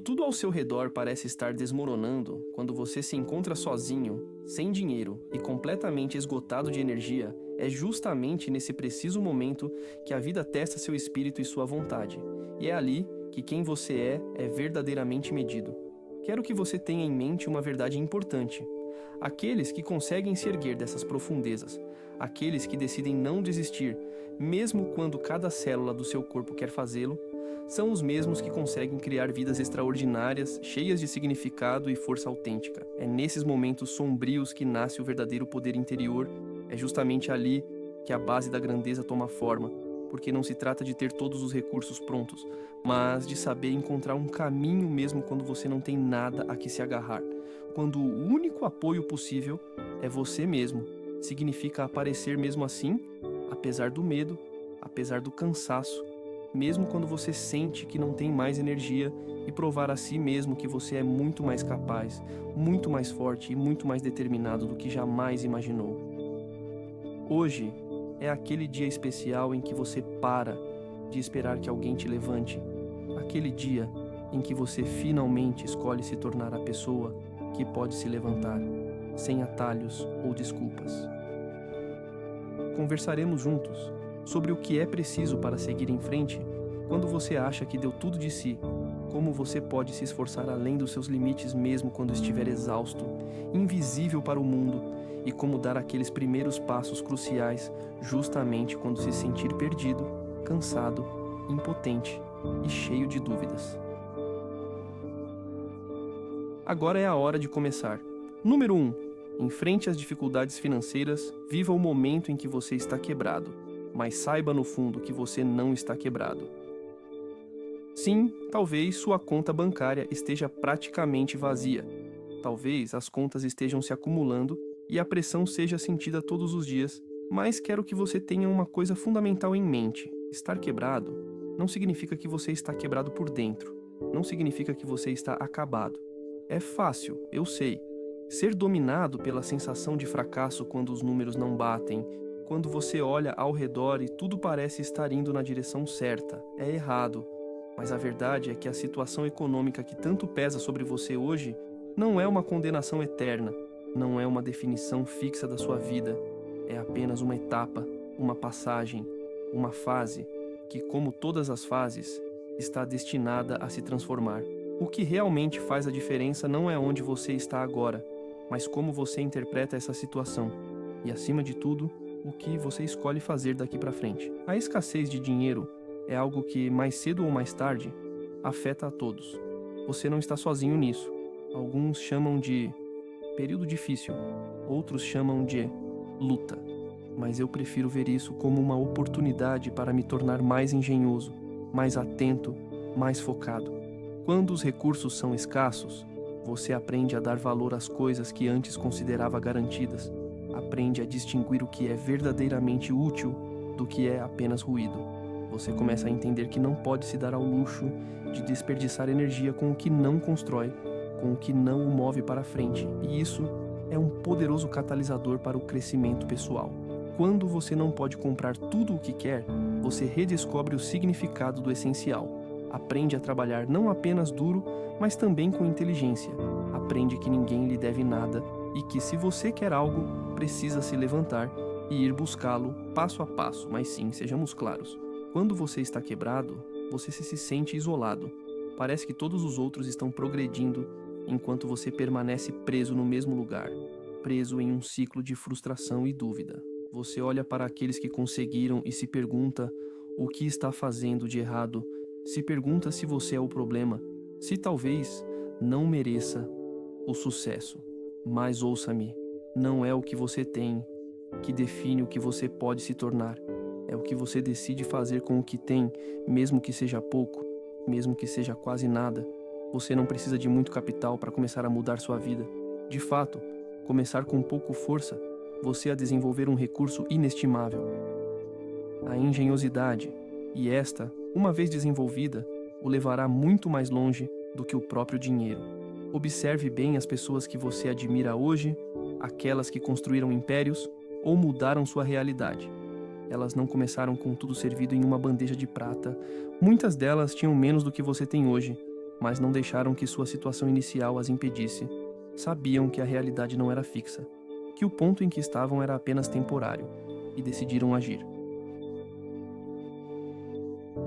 tudo ao seu redor parece estar desmoronando, quando você se encontra sozinho, sem dinheiro e completamente esgotado de energia, é justamente nesse preciso momento que a vida testa seu espírito e sua vontade. E é ali que quem você é verdadeiramente medido. Quero que você tenha em mente uma verdade importante. Aqueles que conseguem se erguer dessas profundezas, aqueles que decidem não desistir, mesmo quando cada célula do seu corpo quer fazê-lo, são os mesmos que conseguem criar vidas extraordinárias, cheias de significado e força autêntica. É nesses momentos sombrios que nasce o verdadeiro poder interior, é justamente ali que a base da grandeza toma forma, porque não se trata de ter todos os recursos prontos, mas de saber encontrar um caminho mesmo quando você não tem nada a que se agarrar. Quando o único apoio possível é você mesmo, significa aparecer mesmo assim, apesar do medo, apesar do cansaço, mesmo quando você sente que não tem mais energia, e provar a si mesmo que você é muito mais capaz, muito mais forte e muito mais determinado do que jamais imaginou. Hoje é aquele dia especial em que você para de esperar que alguém te levante, aquele dia em que você finalmente escolhe se tornar a pessoa que pode se levantar, sem atalhos ou desculpas. Conversaremos juntos sobre o que é preciso para seguir em frente quando você acha que deu tudo de si, como você pode se esforçar além dos seus limites mesmo quando estiver exausto, invisível para o mundo, e como dar aqueles primeiros passos cruciais justamente quando se sentir perdido, cansado, impotente e cheio de dúvidas. Agora é a hora de começar. Número 1. Enfrente as dificuldades financeiras, viva o momento em que você está quebrado, mas saiba no fundo que você não está quebrado. Sim, talvez sua conta bancária esteja praticamente vazia. Talvez as contas estejam se acumulando e a pressão seja sentida todos os dias, mas quero que você tenha uma coisa fundamental em mente. Estar quebrado não significa que você está quebrado por dentro. Não significa que você está acabado. É fácil, eu sei, ser dominado pela sensação de fracasso quando os números não batem, quando você olha ao redor e tudo parece estar indo na direção certa. É errado. Mas a verdade é que a situação econômica que tanto pesa sobre você hoje não é uma condenação eterna, não é uma definição fixa da sua vida. É apenas uma etapa, uma passagem, uma fase que, como todas as fases, está destinada a se transformar. O que realmente faz a diferença não é onde você está agora, mas como você interpreta essa situação. E, acima de tudo, o que você escolhe fazer daqui para frente. A escassez de dinheiro é algo que, mais cedo ou mais tarde, afeta a todos. Você não está sozinho nisso. Alguns chamam de período difícil, outros chamam de luta. Mas eu prefiro ver isso como uma oportunidade para me tornar mais engenhoso, mais atento, mais focado. Quando os recursos são escassos, você aprende a dar valor às coisas que antes considerava garantidas. Aprende a distinguir o que é verdadeiramente útil do que é apenas ruído. Você começa a entender que não pode se dar ao luxo de desperdiçar energia com o que não constrói, com o que não o move para frente. E isso é um poderoso catalisador para o crescimento pessoal. Quando você não pode comprar tudo o que quer, você redescobre o significado do essencial. Aprende a trabalhar não apenas duro, mas também com inteligência. Aprende que ninguém lhe deve nada e que, se você quer algo, precisa se levantar e ir buscá-lo passo a passo. Mas sim, sejamos claros. Quando você está quebrado, você se sente isolado. Parece que todos os outros estão progredindo, enquanto você permanece preso no mesmo lugar, preso em um ciclo de frustração e dúvida. Você olha para aqueles que conseguiram e se pergunta o que está fazendo de errado. Se pergunta se você é o problema, se talvez não mereça o sucesso. Mas ouça-me, não é o que você tem que define o que você pode se tornar. É o que você decide fazer com o que tem, mesmo que seja pouco, mesmo que seja quase nada. Você não precisa de muito capital para começar a mudar sua vida. De fato, começar com pouco força, você a desenvolver um recurso inestimável: a engenhosidade. E esta, uma vez desenvolvida, o levará muito mais longe do que o próprio dinheiro. Observe bem as pessoas que você admira hoje, aquelas que construíram impérios ou mudaram sua realidade. Elas não começaram com tudo servido em uma bandeja de prata. Muitas delas tinham menos do que você tem hoje, mas não deixaram que sua situação inicial as impedisse. Sabiam que a realidade não era fixa, que o ponto em que estavam era apenas temporário, e decidiram agir.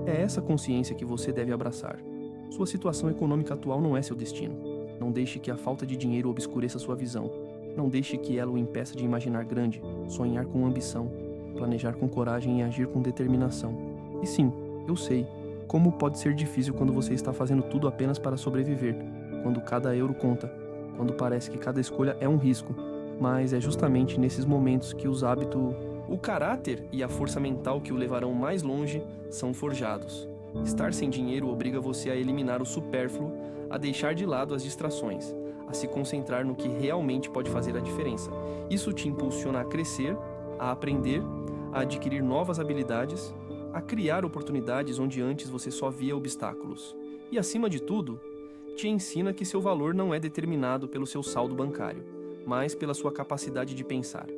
É essa consciência que você deve abraçar. Sua situação econômica atual não é seu destino. Não deixe que a falta de dinheiro obscureça sua visão. Não deixe que ela o impeça de imaginar grande, sonhar com ambição, planejar com coragem e agir com determinação. E sim, eu sei, como pode ser difícil quando você está fazendo tudo apenas para sobreviver, quando cada euro conta, quando parece que cada escolha é um risco, mas é justamente nesses momentos que os hábitos, o caráter e a força mental que o levarão mais longe são forjados. Estar sem dinheiro obriga você a eliminar o supérfluo, a deixar de lado as distrações, a se concentrar no que realmente pode fazer a diferença. Isso te impulsiona a crescer, a aprender, a adquirir novas habilidades, a criar oportunidades onde antes você só via obstáculos. E, acima de tudo, te ensina que seu valor não é determinado pelo seu saldo bancário, mas pela sua capacidade de pensar,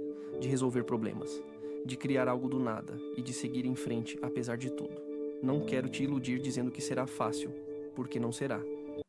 de resolver problemas, de criar algo do nada e de seguir em frente apesar de tudo. Não quero te iludir dizendo que será fácil, porque não será.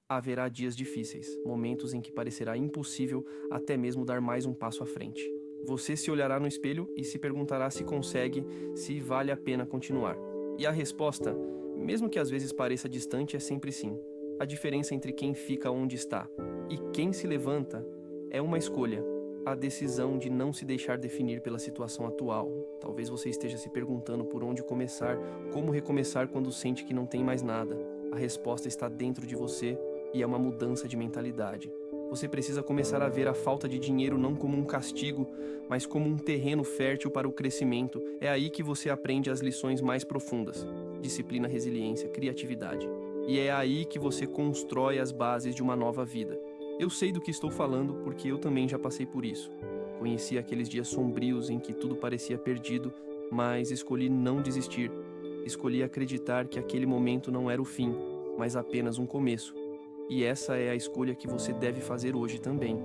Haverá dias difíceis, momentos em que parecerá impossível até mesmo dar mais um passo à frente. Você se olhará no espelho e se perguntará se consegue, se vale a pena continuar. E a resposta, mesmo que às vezes pareça distante, é sempre sim. A diferença entre quem fica onde está e quem se levanta é uma escolha. A decisão de não se deixar definir pela situação atual. Talvez você esteja se perguntando por onde começar, como recomeçar quando sente que não tem mais nada. A resposta está dentro de você e é uma mudança de mentalidade. Você precisa começar a ver a falta de dinheiro não como um castigo, mas como um terreno fértil para o crescimento. É aí que você aprende as lições mais profundas: disciplina, resiliência, criatividade. E é aí que você constrói as bases de uma nova vida. Eu sei do que estou falando porque eu também já passei por isso. Conheci aqueles dias sombrios em que tudo parecia perdido, mas escolhi não desistir. Escolhi acreditar que aquele momento não era o fim, mas apenas um começo. E essa é a escolha que você deve fazer hoje também.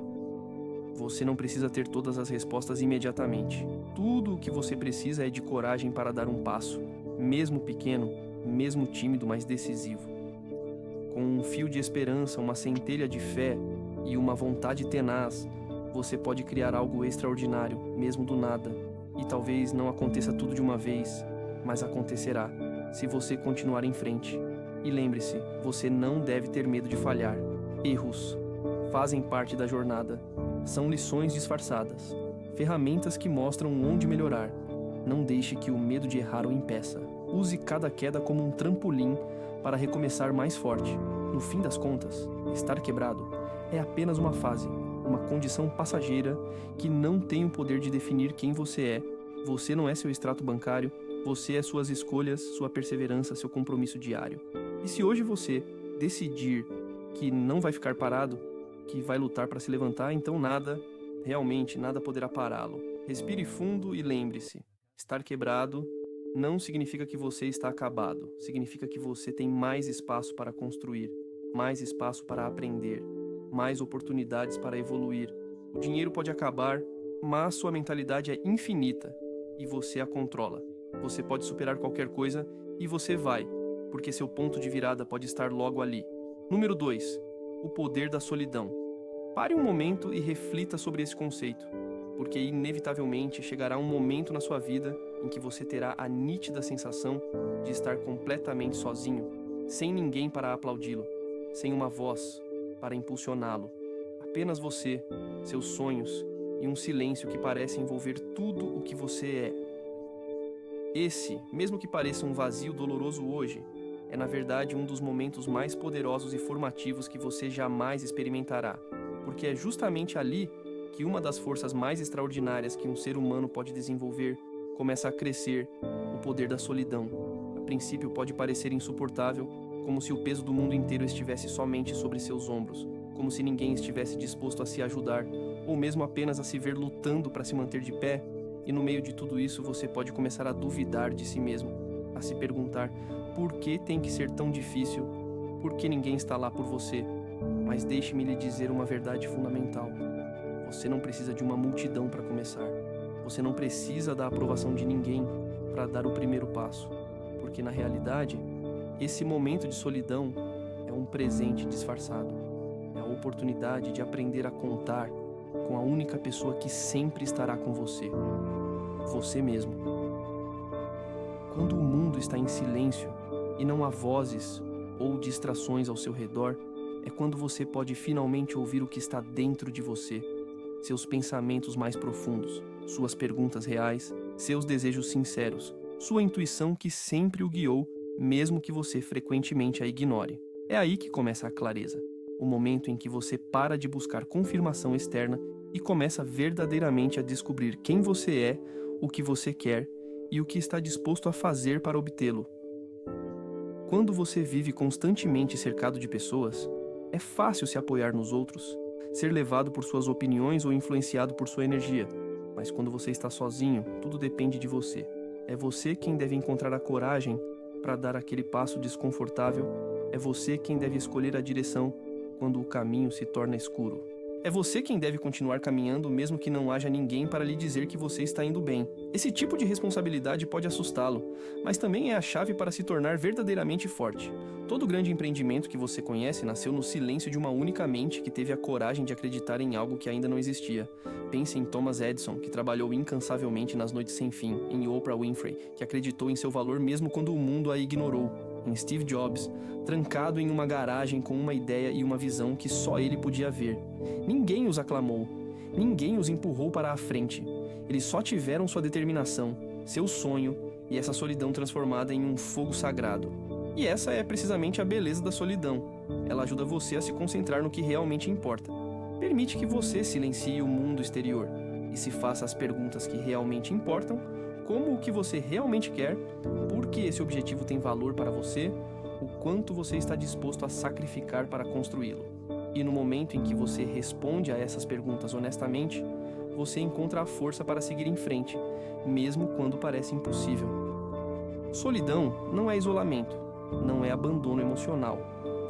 Você não precisa ter todas as respostas imediatamente. Tudo o que você precisa é de coragem para dar um passo, mesmo pequeno, mesmo tímido, mas decisivo. Com um fio de esperança, uma centelha de fé e uma vontade tenaz, você pode criar algo extraordinário, mesmo do nada. E talvez não aconteça tudo de uma vez, mas acontecerá, se você continuar em frente. E lembre-se, você não deve ter medo de falhar. Erros fazem parte da jornada. São lições disfarçadas, ferramentas que mostram onde melhorar. Não deixe que o medo de errar o impeça. Use cada queda como um trampolim para recomeçar mais forte. No fim das contas, estar quebrado é apenas uma fase, uma condição passageira que não tem o poder de definir quem você é. Você não é seu extrato bancário, você é suas escolhas, sua perseverança, seu compromisso diário. E se hoje você decidir que não vai ficar parado, que vai lutar para se levantar, então nada, realmente nada poderá pará-lo. Respire fundo e lembre-se, estar quebrado não significa que você está acabado, significa que você tem mais espaço para construir, mais espaço para aprender, mais oportunidades para evoluir. O dinheiro pode acabar, mas sua mentalidade é infinita e você a controla. Você pode superar qualquer coisa e você vai, porque seu ponto de virada pode estar logo ali. Número 2. O poder da solidão. Pare um momento e reflita sobre esse conceito, porque inevitavelmente chegará um momento na sua vida em que você terá a nítida sensação de estar completamente sozinho, sem ninguém para aplaudi-lo, sem uma voz para impulsioná-lo. Apenas você, seus sonhos e um silêncio que parece envolver tudo o que você é. Esse, mesmo que pareça um vazio doloroso hoje, é na verdade um dos momentos mais poderosos e formativos que você jamais experimentará, porque é justamente ali que uma das forças mais extraordinárias que um ser humano pode desenvolver começa a crescer: o poder da solidão. A princípio pode parecer insuportável, como se o peso do mundo inteiro estivesse somente sobre seus ombros, como se ninguém estivesse disposto a se ajudar, ou mesmo apenas a se ver lutando para se manter de pé. E no meio de tudo isso você pode começar a duvidar de si mesmo, a se perguntar por que tem que ser tão difícil, por que ninguém está lá por você. Mas deixe-me lhe dizer uma verdade fundamental: você não precisa de uma multidão para começar. Você não precisa da aprovação de ninguém para dar o primeiro passo, porque na realidade, esse momento de solidão é é um presente disfarçado. É a oportunidade de aprender a contar com a única pessoa que sempre estará com você, você mesmo. Quando o mundo está em silêncio e não há vozes ou distrações ao seu redor, é quando você pode finalmente ouvir o que está dentro de você, seus pensamentos mais profundos, suas perguntas reais, seus desejos sinceros, sua intuição que sempre o guiou, mesmo que você frequentemente a ignore. É aí que começa a clareza, o momento em que você para de buscar confirmação externa e começa verdadeiramente a descobrir quem você é, o que você quer e o que está disposto a fazer para obtê-lo. Quando você vive constantemente cercado de pessoas, é fácil se apoiar nos outros, ser levado por suas opiniões ou influenciado por sua energia. Mas quando você está sozinho, tudo depende de você. É você quem deve encontrar a coragem para dar aquele passo desconfortável. É você quem deve escolher a direção quando o caminho se torna escuro. É você quem deve continuar caminhando mesmo que não haja ninguém para lhe dizer que você está indo bem. Esse tipo de responsabilidade pode assustá-lo, mas também é a chave para se tornar verdadeiramente forte. Todo grande empreendimento que você conhece nasceu no silêncio de uma única mente que teve a coragem de acreditar em algo que ainda não existia. Pense em Thomas Edison, que trabalhou incansavelmente nas noites sem fim, em Oprah Winfrey, que acreditou em seu valor mesmo quando o mundo a ignorou, em Steve Jobs, trancado em uma garagem com uma ideia e uma visão que só ele podia ver. Ninguém os aclamou, ninguém os empurrou para a frente. Eles só tiveram sua determinação, seu sonho e essa solidão transformada em um fogo sagrado. E essa é precisamente a beleza da solidão. Ela ajuda você a se concentrar no que realmente importa. Permite que você silencie o mundo exterior e se faça as perguntas que realmente importam, como o que você realmente quer, por que esse objetivo tem valor para você, o quanto você está disposto a sacrificar para construí-lo. E no momento em que você responde a essas perguntas honestamente, você encontra a força para seguir em frente, mesmo quando parece impossível. Solidão não é isolamento, não é abandono emocional,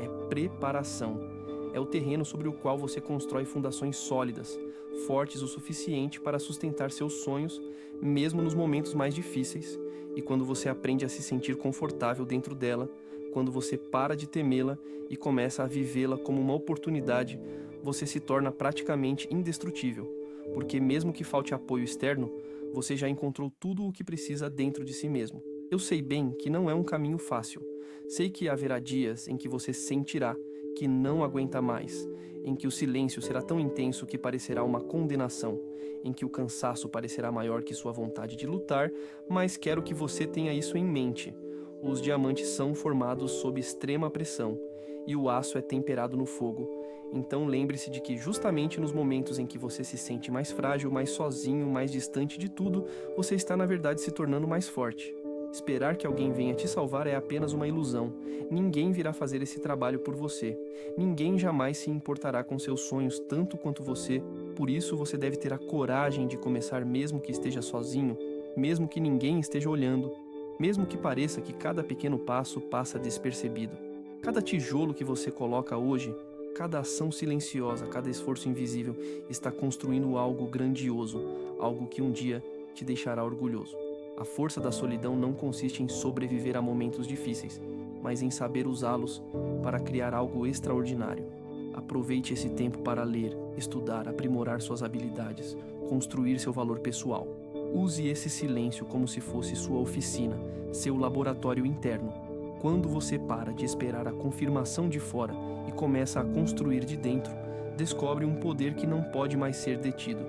é preparação. É o terreno sobre o qual você constrói fundações sólidas, fortes o suficiente para sustentar seus sonhos, mesmo nos momentos mais difíceis, e quando você aprende a se sentir confortável dentro dela, quando você para de temê-la e começa a vivê-la como uma oportunidade, você se torna praticamente indestrutível, porque mesmo que falte apoio externo, você já encontrou tudo o que precisa dentro de si mesmo. Eu sei bem que não é um caminho fácil. Sei que haverá dias em que você sentirá que não aguenta mais, em que o silêncio será tão intenso que parecerá uma condenação, em que o cansaço parecerá maior que sua vontade de lutar, mas quero que você tenha isso em mente. Os diamantes são formados sob extrema pressão, e o aço é temperado no fogo. Então lembre-se de que justamente nos momentos em que você se sente mais frágil, mais sozinho, mais distante de tudo, você está na verdade se tornando mais forte. Esperar que alguém venha te salvar é apenas uma ilusão. Ninguém virá fazer esse trabalho por você. Ninguém jamais se importará com seus sonhos tanto quanto você. Por isso você deve ter a coragem de começar mesmo que esteja sozinho, mesmo que ninguém esteja olhando, mesmo que pareça que cada pequeno passo passa despercebido. Cada tijolo que você coloca hoje, cada ação silenciosa, cada esforço invisível está construindo algo grandioso, algo que um dia te deixará orgulhoso. A força da solidão não consiste em sobreviver a momentos difíceis, mas em saber usá-los para criar algo extraordinário. Aproveite esse tempo para ler, estudar, aprimorar suas habilidades, construir seu valor pessoal. Use esse silêncio como se fosse sua oficina, seu laboratório interno. Quando você para de esperar a confirmação de fora e começa a construir de dentro, descobre um poder que não pode mais ser detido.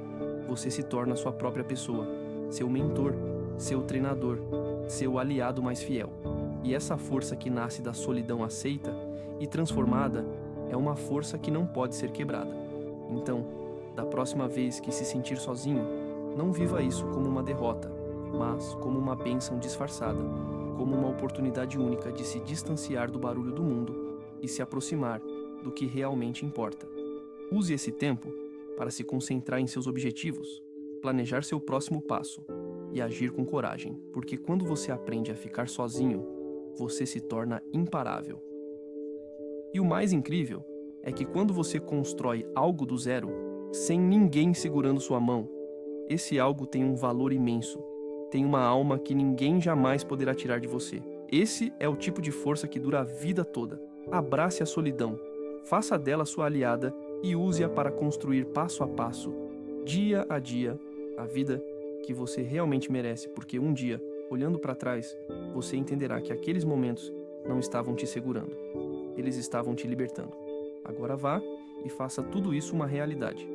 Você se torna sua própria pessoa, seu mentor, seu treinador, seu aliado mais fiel. E essa força que nasce da solidão aceita e transformada é uma força que não pode ser quebrada. Então, da próxima vez que se sentir sozinho, não viva isso como uma derrota, mas como uma bênção disfarçada, como uma oportunidade única de se distanciar do barulho do mundo e se aproximar do que realmente importa. Use esse tempo para se concentrar em seus objetivos, planejar seu próximo passo e agir com coragem, porque quando você aprende a ficar sozinho, você se torna imparável. E o mais incrível é que quando você constrói algo do zero, sem ninguém segurando sua mão, esse algo tem um valor imenso, tem uma alma que ninguém jamais poderá tirar de você. Esse é o tipo de força que dura a vida toda. Abrace a solidão, faça dela sua aliada e use-a para construir passo a passo, dia a dia, a vida que você realmente merece, porque um dia, olhando para trás, você entenderá que aqueles momentos não estavam te segurando, eles estavam te libertando. Agora vá e faça tudo isso uma realidade.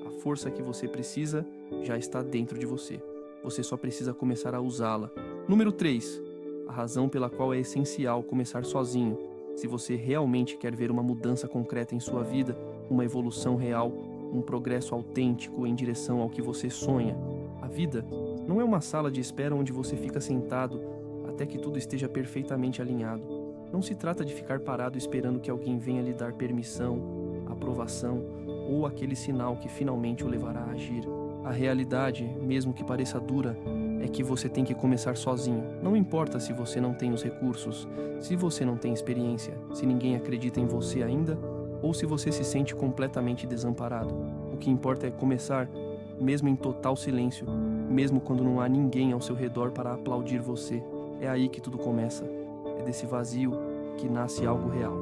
A força que você precisa já está dentro de você. Você só precisa começar a usá-la. Número 3. A razão pela qual é essencial começar sozinho. Se você realmente quer ver uma mudança concreta em sua vida, uma evolução real, um progresso autêntico em direção ao que você sonha. A vida não é uma sala de espera onde você fica sentado até que tudo esteja perfeitamente alinhado. Não se trata de ficar parado esperando que alguém venha lhe dar permissão, aprovação ou aquele sinal que finalmente o levará a agir. A realidade, mesmo que pareça dura, é que você tem que começar sozinho. Não importa se você não tem os recursos, se você não tem experiência, se ninguém acredita em você ainda, ou se você se sente completamente desamparado. O que importa é começar, mesmo em total silêncio, mesmo quando não há ninguém ao seu redor para aplaudir você. É aí que tudo começa. É desse vazio que nasce algo real.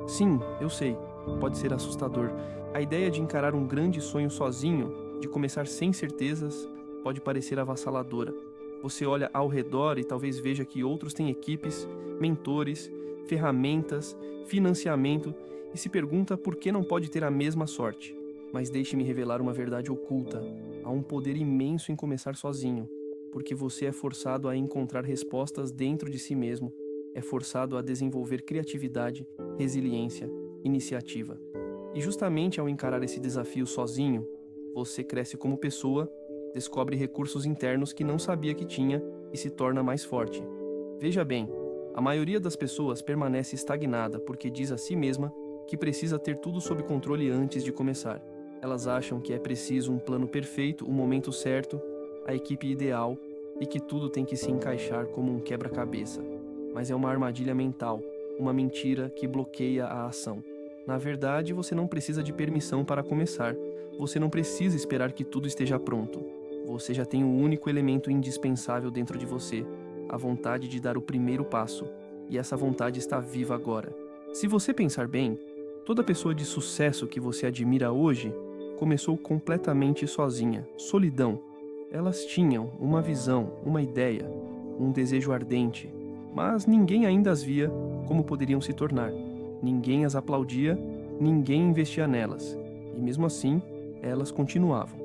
Sim, eu sei, pode ser assustador. A ideia de encarar um grande sonho sozinho, de começar sem certezas, pode parecer avassaladora. Você olha ao redor e talvez veja que outros têm equipes, mentores, ferramentas, financiamento e se pergunta por que não pode ter a mesma sorte. Mas deixe-me revelar uma verdade oculta. Há um poder imenso em começar sozinho, porque você é forçado a encontrar respostas dentro de si mesmo, é forçado a desenvolver criatividade, resiliência, iniciativa. E justamente ao encarar esse desafio sozinho, você cresce como pessoa, descobre recursos internos que não sabia que tinha e se torna mais forte. Veja bem, a maioria das pessoas permanece estagnada porque diz a si mesma que precisa ter tudo sob controle antes de começar. Elas acham que é preciso um plano perfeito, o momento certo, a equipe ideal e que tudo tem que se encaixar como um quebra-cabeça. Mas é uma armadilha mental, uma mentira que bloqueia a ação. Na verdade, você não precisa de permissão para começar. Você não precisa esperar que tudo esteja pronto. Você já tem o único elemento indispensável dentro de você, a vontade de dar o primeiro passo. E essa vontade está viva agora. Se você pensar bem, toda pessoa de sucesso que você admira hoje começou completamente sozinha, solidão. Elas tinham uma visão, uma ideia, um desejo ardente, mas ninguém ainda as via como poderiam se tornar. Ninguém as aplaudia, ninguém investia nelas, e mesmo assim, elas continuavam.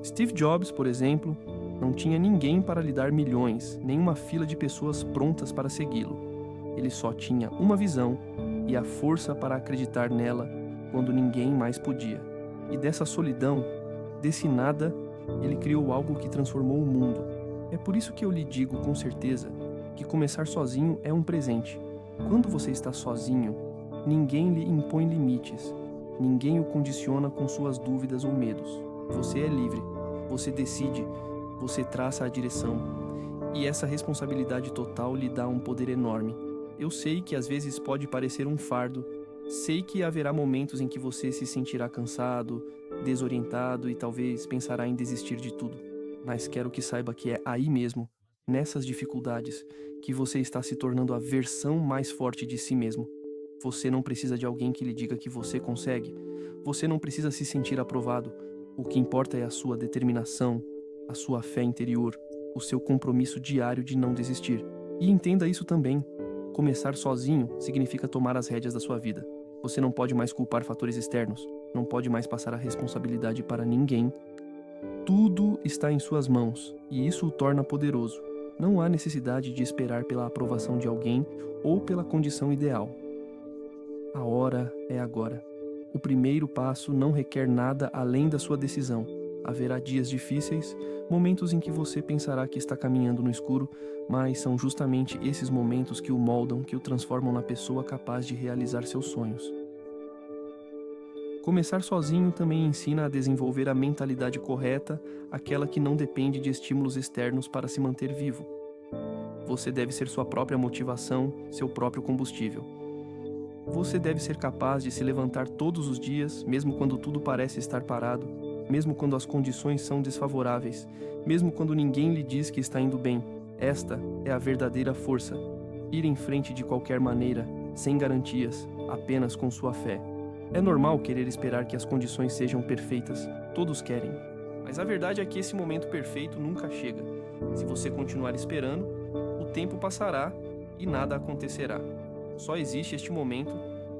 Steve Jobs, por exemplo, não tinha ninguém para lhe dar milhões, nem uma fila de pessoas prontas para segui-lo. Ele só tinha uma visão e a força para acreditar nela quando ninguém mais podia. E dessa solidão, desse nada, ele criou algo que transformou o mundo. É por isso que eu lhe digo com certeza que começar sozinho é um presente. Quando você está sozinho, ninguém lhe impõe limites, ninguém o condiciona com suas dúvidas ou medos. Você é livre, você decide, você traça a direção. E essa responsabilidade total lhe dá um poder enorme. Eu sei que às vezes pode parecer um fardo, sei que haverá momentos em que você se sentirá cansado, desorientado e talvez pensará em desistir de tudo. Mas quero que saiba que é aí mesmo, nessas dificuldades, que você está se tornando a versão mais forte de si mesmo. Você não precisa de alguém que lhe diga que você consegue. Você não precisa se sentir aprovado. O que importa é a sua determinação, a sua fé interior, o seu compromisso diário de não desistir. E entenda isso também. Começar sozinho significa tomar as rédeas da sua vida. Você não pode mais culpar fatores externos. Não pode mais passar a responsabilidade para ninguém. Tudo está em suas mãos, e isso o torna poderoso. Não há necessidade de esperar pela aprovação de alguém ou pela condição ideal. A hora é agora. O primeiro passo não requer nada além da sua decisão. Haverá dias difíceis, momentos em que você pensará que está caminhando no escuro, mas são justamente esses momentos que o moldam, que o transformam na pessoa capaz de realizar seus sonhos. Começar sozinho também ensina a desenvolver a mentalidade correta, aquela que não depende de estímulos externos para se manter vivo. Você deve ser sua própria motivação, seu próprio combustível. Você deve ser capaz de se levantar todos os dias, mesmo quando tudo parece estar parado, mesmo quando as condições são desfavoráveis, mesmo quando ninguém lhe diz que está indo bem. Esta é a verdadeira força. Ir em frente de qualquer maneira, sem garantias, apenas com sua fé. É normal querer esperar que as condições sejam perfeitas, todos querem. Mas a verdade é que esse momento perfeito nunca chega. Se você continuar esperando, o tempo passará e nada acontecerá. Só existe este momento,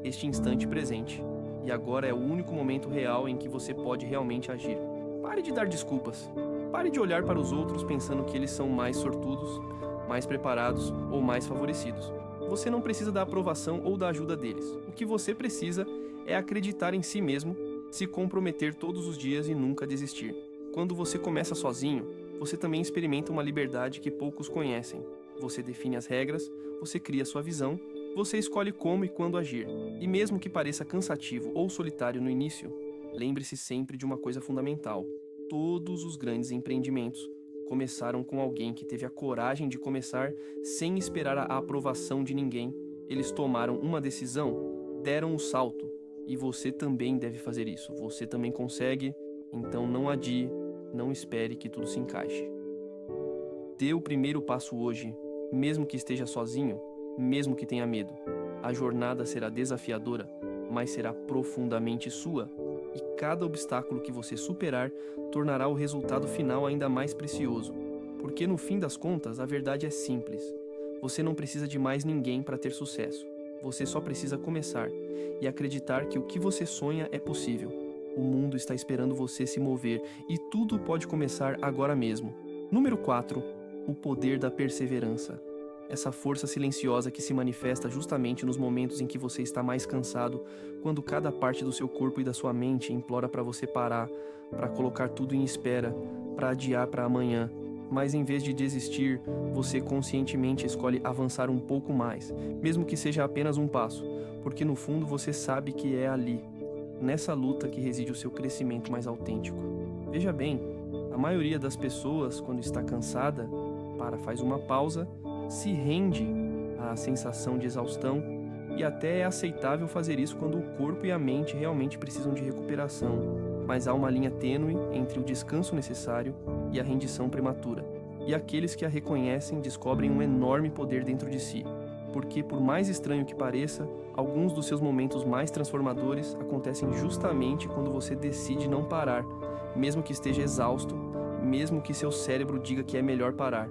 este instante presente. E agora é o único momento real em que você pode realmente agir. Pare de dar desculpas. Pare de olhar para os outros pensando que eles são mais sortudos, mais preparados ou mais favorecidos. Você não precisa da aprovação ou da ajuda deles. O que você precisa é acreditar em si mesmo, se comprometer todos os dias e nunca desistir. Quando você começa sozinho, você também experimenta uma liberdade que poucos conhecem. Você define as regras, você cria sua visão, você escolhe como e quando agir. E mesmo que pareça cansativo ou solitário no início, lembre-se sempre de uma coisa fundamental. Todos os grandes empreendimentos começaram com alguém que teve a coragem de começar sem esperar a aprovação de ninguém. Eles tomaram uma decisão, deram um salto. E você também deve fazer isso. Você também consegue, então não adie, não espere que tudo se encaixe. Dê o primeiro passo hoje, mesmo que esteja sozinho, mesmo que tenha medo. A jornada será desafiadora, mas será profundamente sua. E cada obstáculo que você superar tornará o resultado final ainda mais precioso. Porque no fim das contas, a verdade é simples. Você não precisa de mais ninguém para ter sucesso. Você só precisa começar e acreditar que o que você sonha é possível. O mundo está esperando você se mover e tudo pode começar agora mesmo. Número 4. O poder da perseverança. Essa força silenciosa que se manifesta justamente nos momentos em que você está mais cansado, quando cada parte do seu corpo e da sua mente implora para você parar, para colocar tudo em espera, para adiar para amanhã. Mas em vez de desistir, você conscientemente escolhe avançar um pouco mais, mesmo que seja apenas um passo, porque no fundo você sabe que é ali, nessa luta que reside o seu crescimento mais autêntico. Veja bem, a maioria das pessoas, quando está cansada, faz uma pausa, se rende à sensação de exaustão e até é aceitável fazer isso quando o corpo e a mente realmente precisam de recuperação. Mas há uma linha tênue entre o descanso necessário e a rendição prematura. E aqueles que a reconhecem descobrem um enorme poder dentro de si, porque por mais estranho que pareça, alguns dos seus momentos mais transformadores acontecem justamente quando você decide não parar, mesmo que esteja exausto, mesmo que seu cérebro diga que é melhor parar,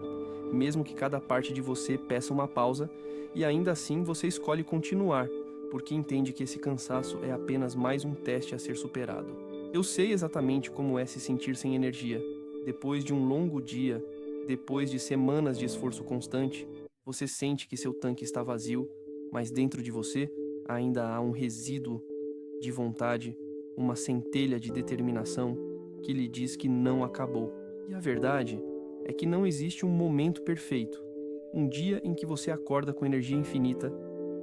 mesmo que cada parte de você peça uma pausa, e ainda assim você escolhe continuar, porque entende que esse cansaço é apenas mais um teste a ser superado. Eu sei exatamente como é se sentir sem energia. Depois de um longo dia, depois de semanas de esforço constante, você sente que seu tanque está vazio, mas dentro de você ainda há um resíduo de vontade, uma centelha de determinação que lhe diz que não acabou. E a verdade é que não existe um momento perfeito, um dia em que você acorda com energia infinita,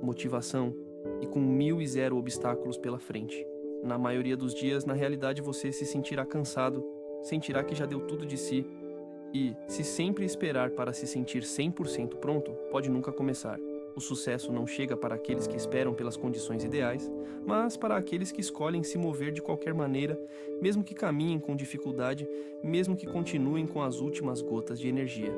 motivação e com 1000 obstáculos pela frente. Na maioria dos dias, na realidade, você se sentirá cansado, sentirá que já deu tudo de si e, se sempre esperar para se sentir 100% pronto, pode nunca começar. O sucesso não chega para aqueles que esperam pelas condições ideais, mas para aqueles que escolhem se mover de qualquer maneira, mesmo que caminhem com dificuldade, mesmo que continuem com as últimas gotas de energia.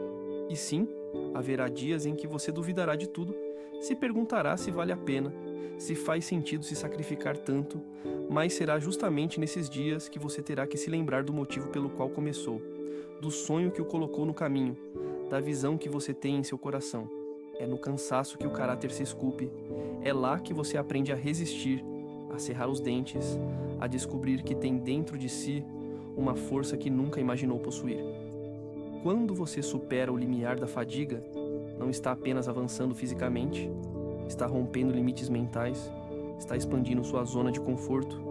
E sim, haverá dias em que você duvidará de tudo, se perguntará se vale a pena, se faz sentido se sacrificar tanto, mas será justamente nesses dias que você terá que se lembrar do motivo pelo qual começou, do sonho que o colocou no caminho, da visão que você tem em seu coração. É no cansaço que o caráter se esculpe, é lá que você aprende a resistir, a cerrar os dentes, a descobrir que tem dentro de si uma força que nunca imaginou possuir. Quando você supera o limiar da fadiga, não está apenas avançando fisicamente, está rompendo limites mentais, está expandindo sua zona de conforto,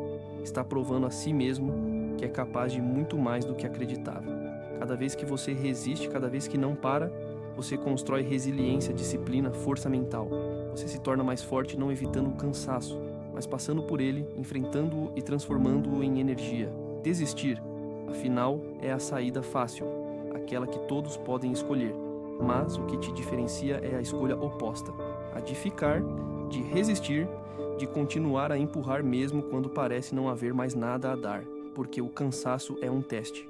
está provando a si mesmo que é capaz de muito mais do que acreditava. Cada vez que você resiste, cada vez que não para, você constrói resiliência, disciplina, força mental. Você se torna mais forte não evitando o cansaço, mas passando por ele, enfrentando-o e transformando-o em energia. Desistir, afinal, é a saída fácil, aquela que todos podem escolher. Mas o que te diferencia é a escolha oposta, a de ficar, de resistir, de continuar a empurrar mesmo quando parece não haver mais nada a dar, porque o cansaço é um teste.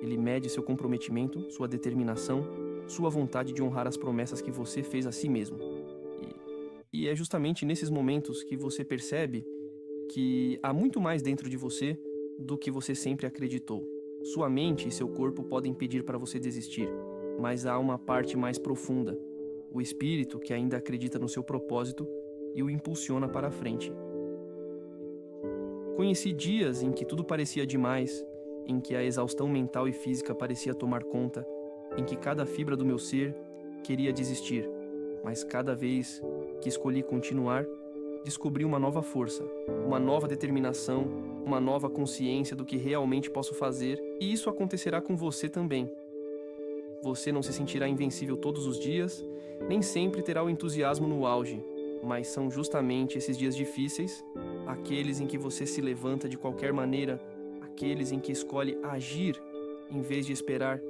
Ele mede seu comprometimento, sua determinação, sua vontade de honrar as promessas que você fez a si mesmo. E é justamente nesses momentos que você percebe que há muito mais dentro de você do que você sempre acreditou. Sua mente e seu corpo podem pedir para você desistir, mas há uma parte mais profunda, o espírito que ainda acredita no seu propósito e o impulsiona para a frente. Conheci dias em que tudo parecia demais, em que a exaustão mental e física parecia tomar conta, em que cada fibra do meu ser queria desistir, mas cada vez que escolhi continuar, descobri uma nova força, uma nova determinação, uma nova consciência do que realmente posso fazer, e isso acontecerá com você também. Você não se sentirá invencível todos os dias, nem sempre terá o entusiasmo no auge, mas são justamente esses dias difíceis, aqueles em que você se levanta de qualquer maneira, aqueles em que escolhe agir em vez de esperar,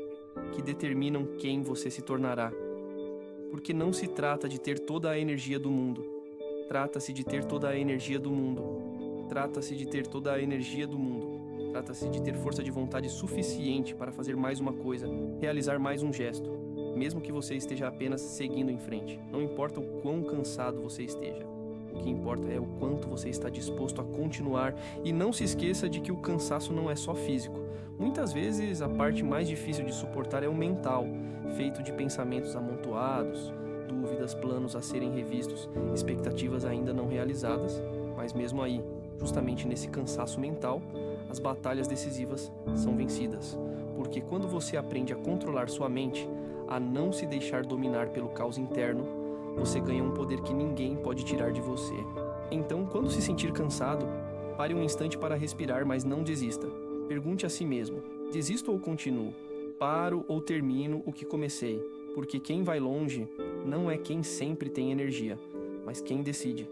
que determinam quem você se tornará. Porque não se trata de ter toda a energia do mundo. Trata-se de ter toda a energia do mundo. Trata-se de ter toda a energia do mundo. Trata-se de ter força de vontade suficiente para fazer mais uma coisa, realizar mais um gesto, mesmo que você esteja apenas seguindo em frente. Não importa o quão cansado você esteja. O que importa é o quanto você está disposto a continuar, e não se esqueça de que o cansaço não é só físico. Muitas vezes a parte mais difícil de suportar é o mental, feito de pensamentos amontoados, dúvidas, planos a serem revistos, expectativas ainda não realizadas, mas mesmo aí, justamente nesse cansaço mental, as batalhas decisivas são vencidas, porque quando você aprende a controlar sua mente, a não se deixar dominar pelo caos interno, você ganha um poder que ninguém pode tirar de você. Então, quando se sentir cansado, pare um instante para respirar, mas não desista. Pergunte a si mesmo: desisto ou continuo? Paro ou termino o que comecei? Porque quem vai longe não é quem sempre tem energia, mas quem decide,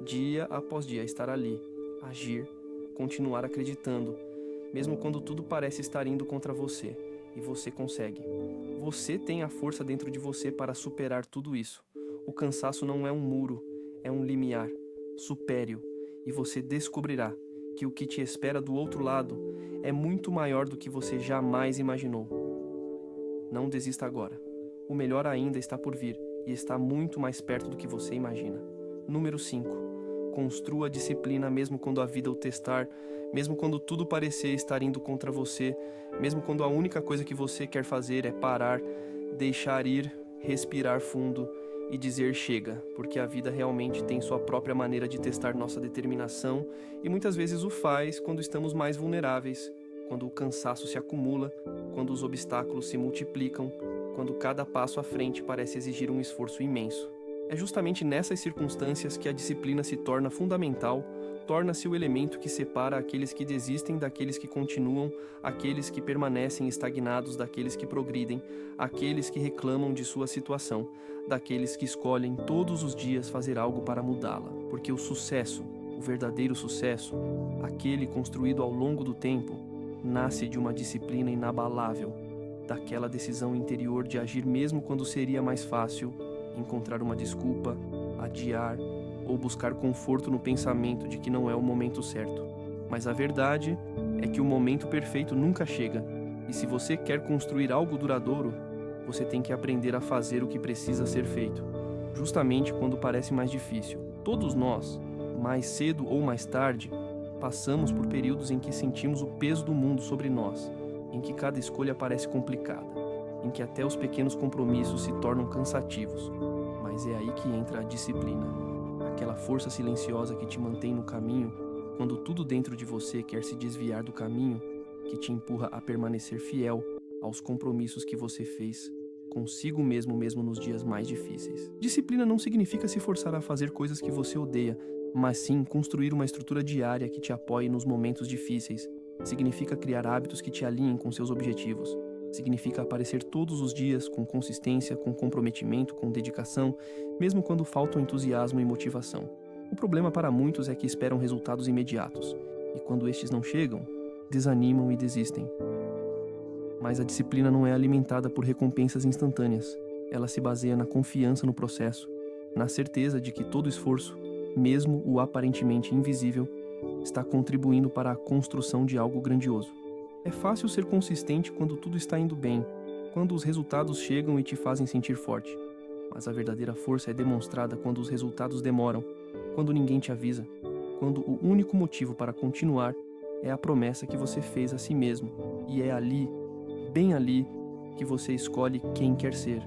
dia após dia, estar ali, agir, continuar acreditando, mesmo quando tudo parece estar indo contra você, e você consegue. Você tem a força dentro de você para superar tudo isso. O cansaço não é um muro, é um limiar. Supere-o, e você descobrirá que o que te espera do outro lado é muito maior do que você jamais imaginou. Não desista agora. O melhor ainda está por vir, e está muito mais perto do que você imagina. Número 5. Construa disciplina mesmo quando a vida o testar, mesmo quando tudo parecer estar indo contra você, mesmo quando a única coisa que você quer fazer é parar, deixar ir, respirar fundo e dizer chega, porque a vida realmente tem sua própria maneira de testar nossa determinação e muitas vezes o faz quando estamos mais vulneráveis, quando o cansaço se acumula, quando os obstáculos se multiplicam, quando cada passo à frente parece exigir um esforço imenso. É justamente nessas circunstâncias que a disciplina se torna fundamental, torna-se o elemento que separa aqueles que desistem daqueles que continuam, aqueles que permanecem estagnados daqueles que progridem, aqueles que reclamam de sua situação, daqueles que escolhem todos os dias fazer algo para mudá-la. Porque o sucesso, o verdadeiro sucesso, aquele construído ao longo do tempo, nasce de uma disciplina inabalável, daquela decisão interior de agir mesmo quando seria mais fácil encontrar uma desculpa, adiar ou buscar conforto no pensamento de que não é o momento certo. Mas a verdade é que o momento perfeito nunca chega, e se você quer construir algo duradouro, você tem que aprender a fazer o que precisa ser feito, justamente quando parece mais difícil. Todos nós, mais cedo ou mais tarde, passamos por períodos em que sentimos o peso do mundo sobre nós, em que cada escolha parece complicada, em que até os pequenos compromissos se tornam cansativos. Mas é aí que entra a disciplina, aquela força silenciosa que te mantém no caminho quando tudo dentro de você quer se desviar do caminho, que te empurra a permanecer fiel aos compromissos que você fez consigo mesmo nos dias mais difíceis. Disciplina não significa se forçar a fazer coisas que você odeia, mas sim construir uma estrutura diária que te apoie nos momentos difíceis. Significa criar hábitos que te alinhem com seus objetivos. Significa aparecer todos os dias com consistência, com comprometimento, com dedicação, mesmo quando faltam entusiasmo e motivação. O problema para muitos é que esperam resultados imediatos, e quando estes não chegam, desanimam e desistem. Mas a disciplina não é alimentada por recompensas instantâneas. Ela se baseia na confiança no processo, na certeza de que todo esforço, mesmo o aparentemente invisível, está contribuindo para a construção de algo grandioso. É fácil ser consistente quando tudo está indo bem, quando os resultados chegam e te fazem sentir forte. Mas a verdadeira força é demonstrada quando os resultados demoram, quando ninguém te avisa, quando o único motivo para continuar é a promessa que você fez a si mesmo, e é ali, bem ali, que você escolhe quem quer ser.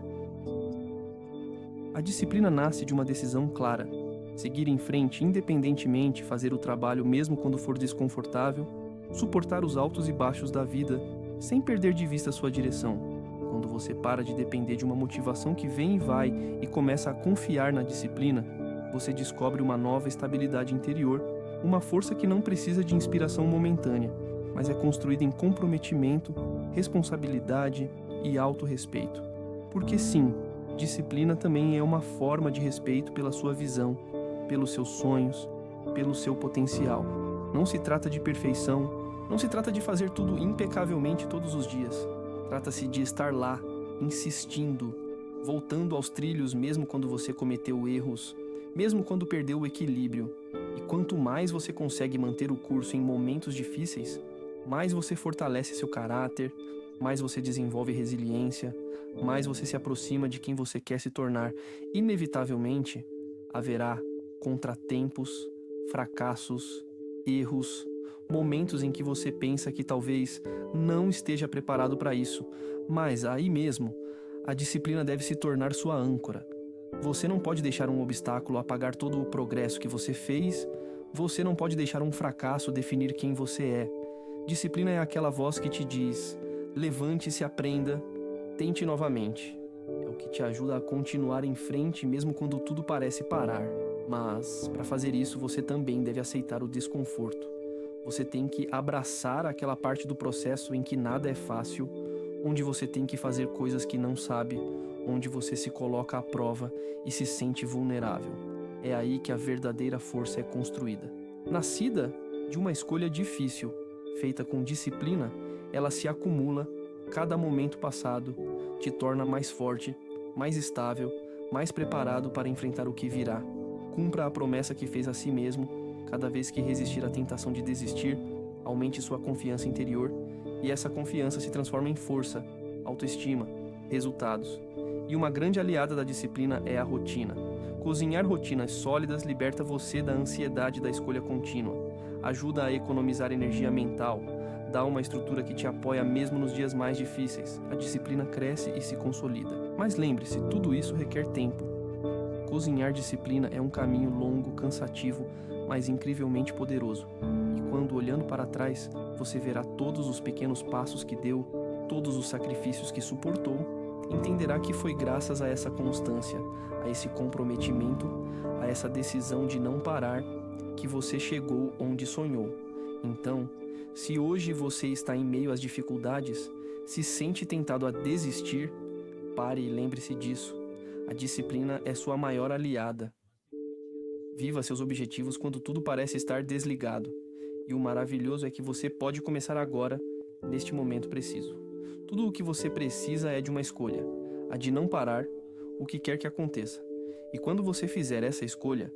A disciplina nasce de uma decisão clara: seguir em frente independentemente, fazer o trabalho mesmo quando for desconfortável, suportar os altos e baixos da vida, sem perder de vista sua direção. Quando você para de depender de uma motivação que vem e vai e começa a confiar na disciplina, você descobre uma nova estabilidade interior, uma força que não precisa de inspiração momentânea, mas é construída em comprometimento, responsabilidade e autorrespeito. Porque sim, disciplina também é uma forma de respeito pela sua visão, pelos seus sonhos, pelo seu potencial. Não se trata de perfeição, não se trata de fazer tudo impecavelmente todos os dias. Trata-se de estar lá, insistindo, voltando aos trilhos mesmo quando você cometeu erros, mesmo quando perdeu o equilíbrio. E quanto mais você consegue manter o curso em momentos difíceis, mais você fortalece seu caráter, mais você desenvolve resiliência, mais você se aproxima de quem você quer se tornar. Inevitavelmente, haverá contratempos, fracassos, erros, momentos em que você pensa que talvez não esteja preparado para isso, mas aí mesmo, a disciplina deve se tornar sua âncora. Você não pode deixar um obstáculo apagar todo o progresso que você fez, você não pode deixar um fracasso definir quem você é. Disciplina é aquela voz que te diz: levante-se, aprenda, tente novamente. É o que te ajuda a continuar em frente mesmo quando tudo parece parar. Mas, para fazer isso, você também deve aceitar o desconforto. Você tem que abraçar aquela parte do processo em que nada é fácil, onde você tem que fazer coisas que não sabe, onde você se coloca à prova e se sente vulnerável. É aí que a verdadeira força é construída. Nascida de uma escolha difícil, feita com disciplina, ela se acumula. Cada momento passado te torna mais forte, mais estável, mais preparado para enfrentar o que virá. Cumpra a promessa que fez a si mesmo. Cada vez que resistir à tentação de desistir, aumente sua confiança interior, e essa confiança se transforma em força, autoestima, resultados. E uma grande aliada da disciplina é a rotina. Cozinhar rotinas sólidas liberta você da ansiedade da escolha contínua, ajuda a economizar energia mental, dá uma estrutura que te apoia mesmo nos dias mais difíceis. A disciplina cresce e se consolida. Mas lembre-se, tudo isso requer tempo. Cozinhar disciplina é um caminho longo, cansativo, mas incrivelmente poderoso. E quando, olhando para trás, você verá todos os pequenos passos que deu, todos os sacrifícios que suportou, entenderá que foi graças a essa constância, a esse comprometimento, a essa decisão de não parar, que você chegou onde sonhou. Então, se hoje você está em meio às dificuldades, se sente tentado a desistir, pare e lembre-se disso. A disciplina é sua maior aliada. Viva seus objetivos quando tudo parece estar desligado. E o maravilhoso é que você pode começar agora, neste momento preciso. Tudo o que você precisa é de uma escolha, a de não parar, o que quer que aconteça. E quando você fizer essa escolha,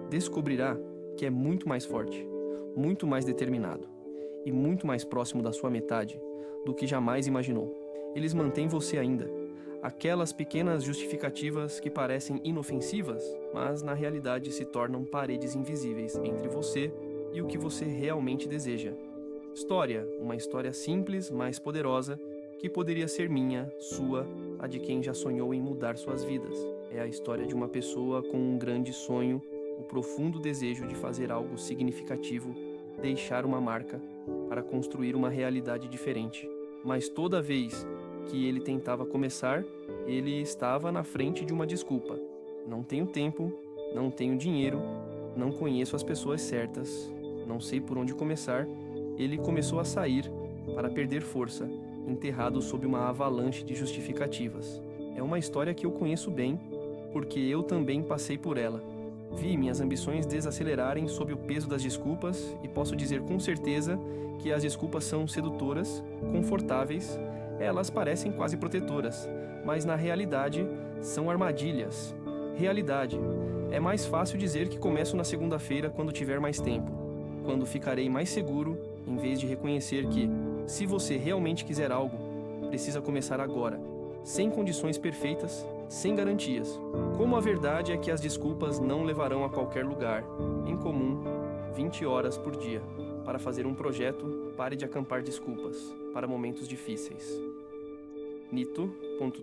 descobrirá que é muito mais forte, muito mais determinado e muito mais próximo da sua metade do que jamais imaginou. Eles mantêm você ainda. Aquelas pequenas justificativas que parecem inofensivas, mas na realidade se tornam paredes invisíveis entre você e o que você realmente deseja. História, uma história simples, mas poderosa, que poderia ser minha, sua, a de quem já sonhou em mudar suas vidas. É a história de uma pessoa com um grande sonho, o profundo desejo de fazer algo significativo, deixar uma marca, para construir uma realidade diferente. Mas toda vez que ele tentava começar, ele estava na frente de uma desculpa. Não tenho tempo, não tenho dinheiro, não conheço as pessoas certas, não sei por onde começar. Ele começou a sair para perder força, enterrado sob uma avalanche de justificativas. É uma história que eu conheço bem, porque eu também passei por ela. Vi minhas ambições desacelerarem sob o peso das desculpas e posso dizer com certeza que as desculpas são sedutoras, confortáveis, elas parecem quase protetoras, mas na realidade são armadilhas. Realidade. É mais fácil dizer que começo na segunda-feira quando tiver mais tempo, quando ficarei mais seguro, em vez de reconhecer que, se você realmente quiser algo, precisa começar agora. sem condições perfeitas, sem garantias. Como a verdade é que as desculpas não levarão a qualquer lugar, em comum, 20 horas por dia. Para fazer um projeto, pare de acampar desculpas para momentos difíceis. Nito,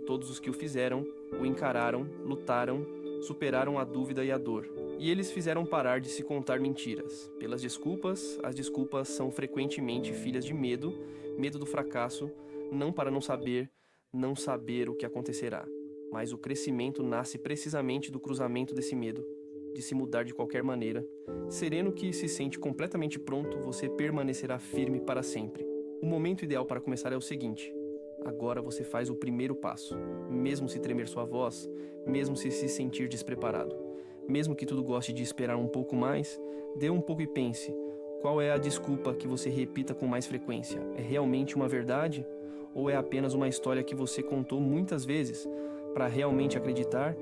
todos os que o fizeram, o encararam, lutaram, superaram a dúvida e a dor. E eles fizeram parar de se contar mentiras. Pelas desculpas, as desculpas são frequentemente filhas de medo, medo do fracasso, não para não saber o que acontecerá. Mas o crescimento nasce precisamente do cruzamento desse medo, de se mudar de qualquer maneira. Sereno que se sente completamente pronto, você permanecerá firme para sempre. O momento ideal para começar é o seguinte: agora você faz o primeiro passo, mesmo se tremer sua voz, mesmo se sentir despreparado. Mesmo que tudo goste de esperar um pouco mais, dê um pouco e pense. Qual é a desculpa que você repita com mais frequência? É realmente uma verdade? Ou é apenas uma história que você contou muitas vezes para realmente acreditar?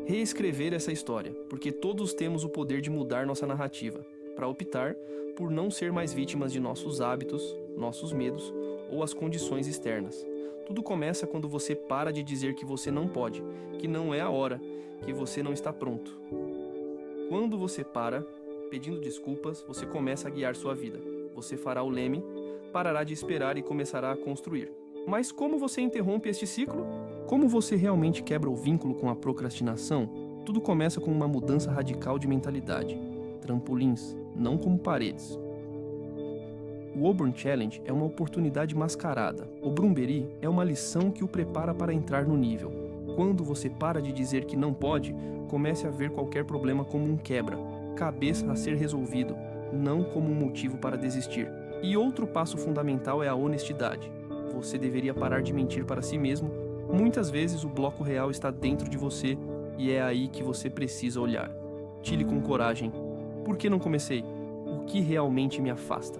Reescrever essa história, porque todos temos o poder de mudar nossa narrativa, para optar por não ser mais vítimas de nossos hábitos, nossos medos ou as condições externas. Tudo começa quando você para de dizer que você não pode, que não é a hora, que você não está pronto. Quando você para, pedindo desculpas, você começa a guiar sua vida. Você fará o leme, parará de esperar e começará a construir. Mas como você interrompe este ciclo? Como você realmente quebra o vínculo com a procrastinação? Tudo começa com uma mudança radical de mentalidade. Trampolins, não como paredes. O Auburn Challenge é uma oportunidade mascarada. O Brumberry é uma lição que o prepara para entrar no nível. Quando você para de dizer que não pode, comece a ver qualquer problema como um quebra-cabeça a ser resolvido, não como um motivo para desistir. E outro passo fundamental é a honestidade. Você deveria parar de mentir para si mesmo. Muitas vezes o bloco real está dentro de você e é aí que você precisa olhar. Tire com coragem. Por que não comecei? O que realmente me afasta?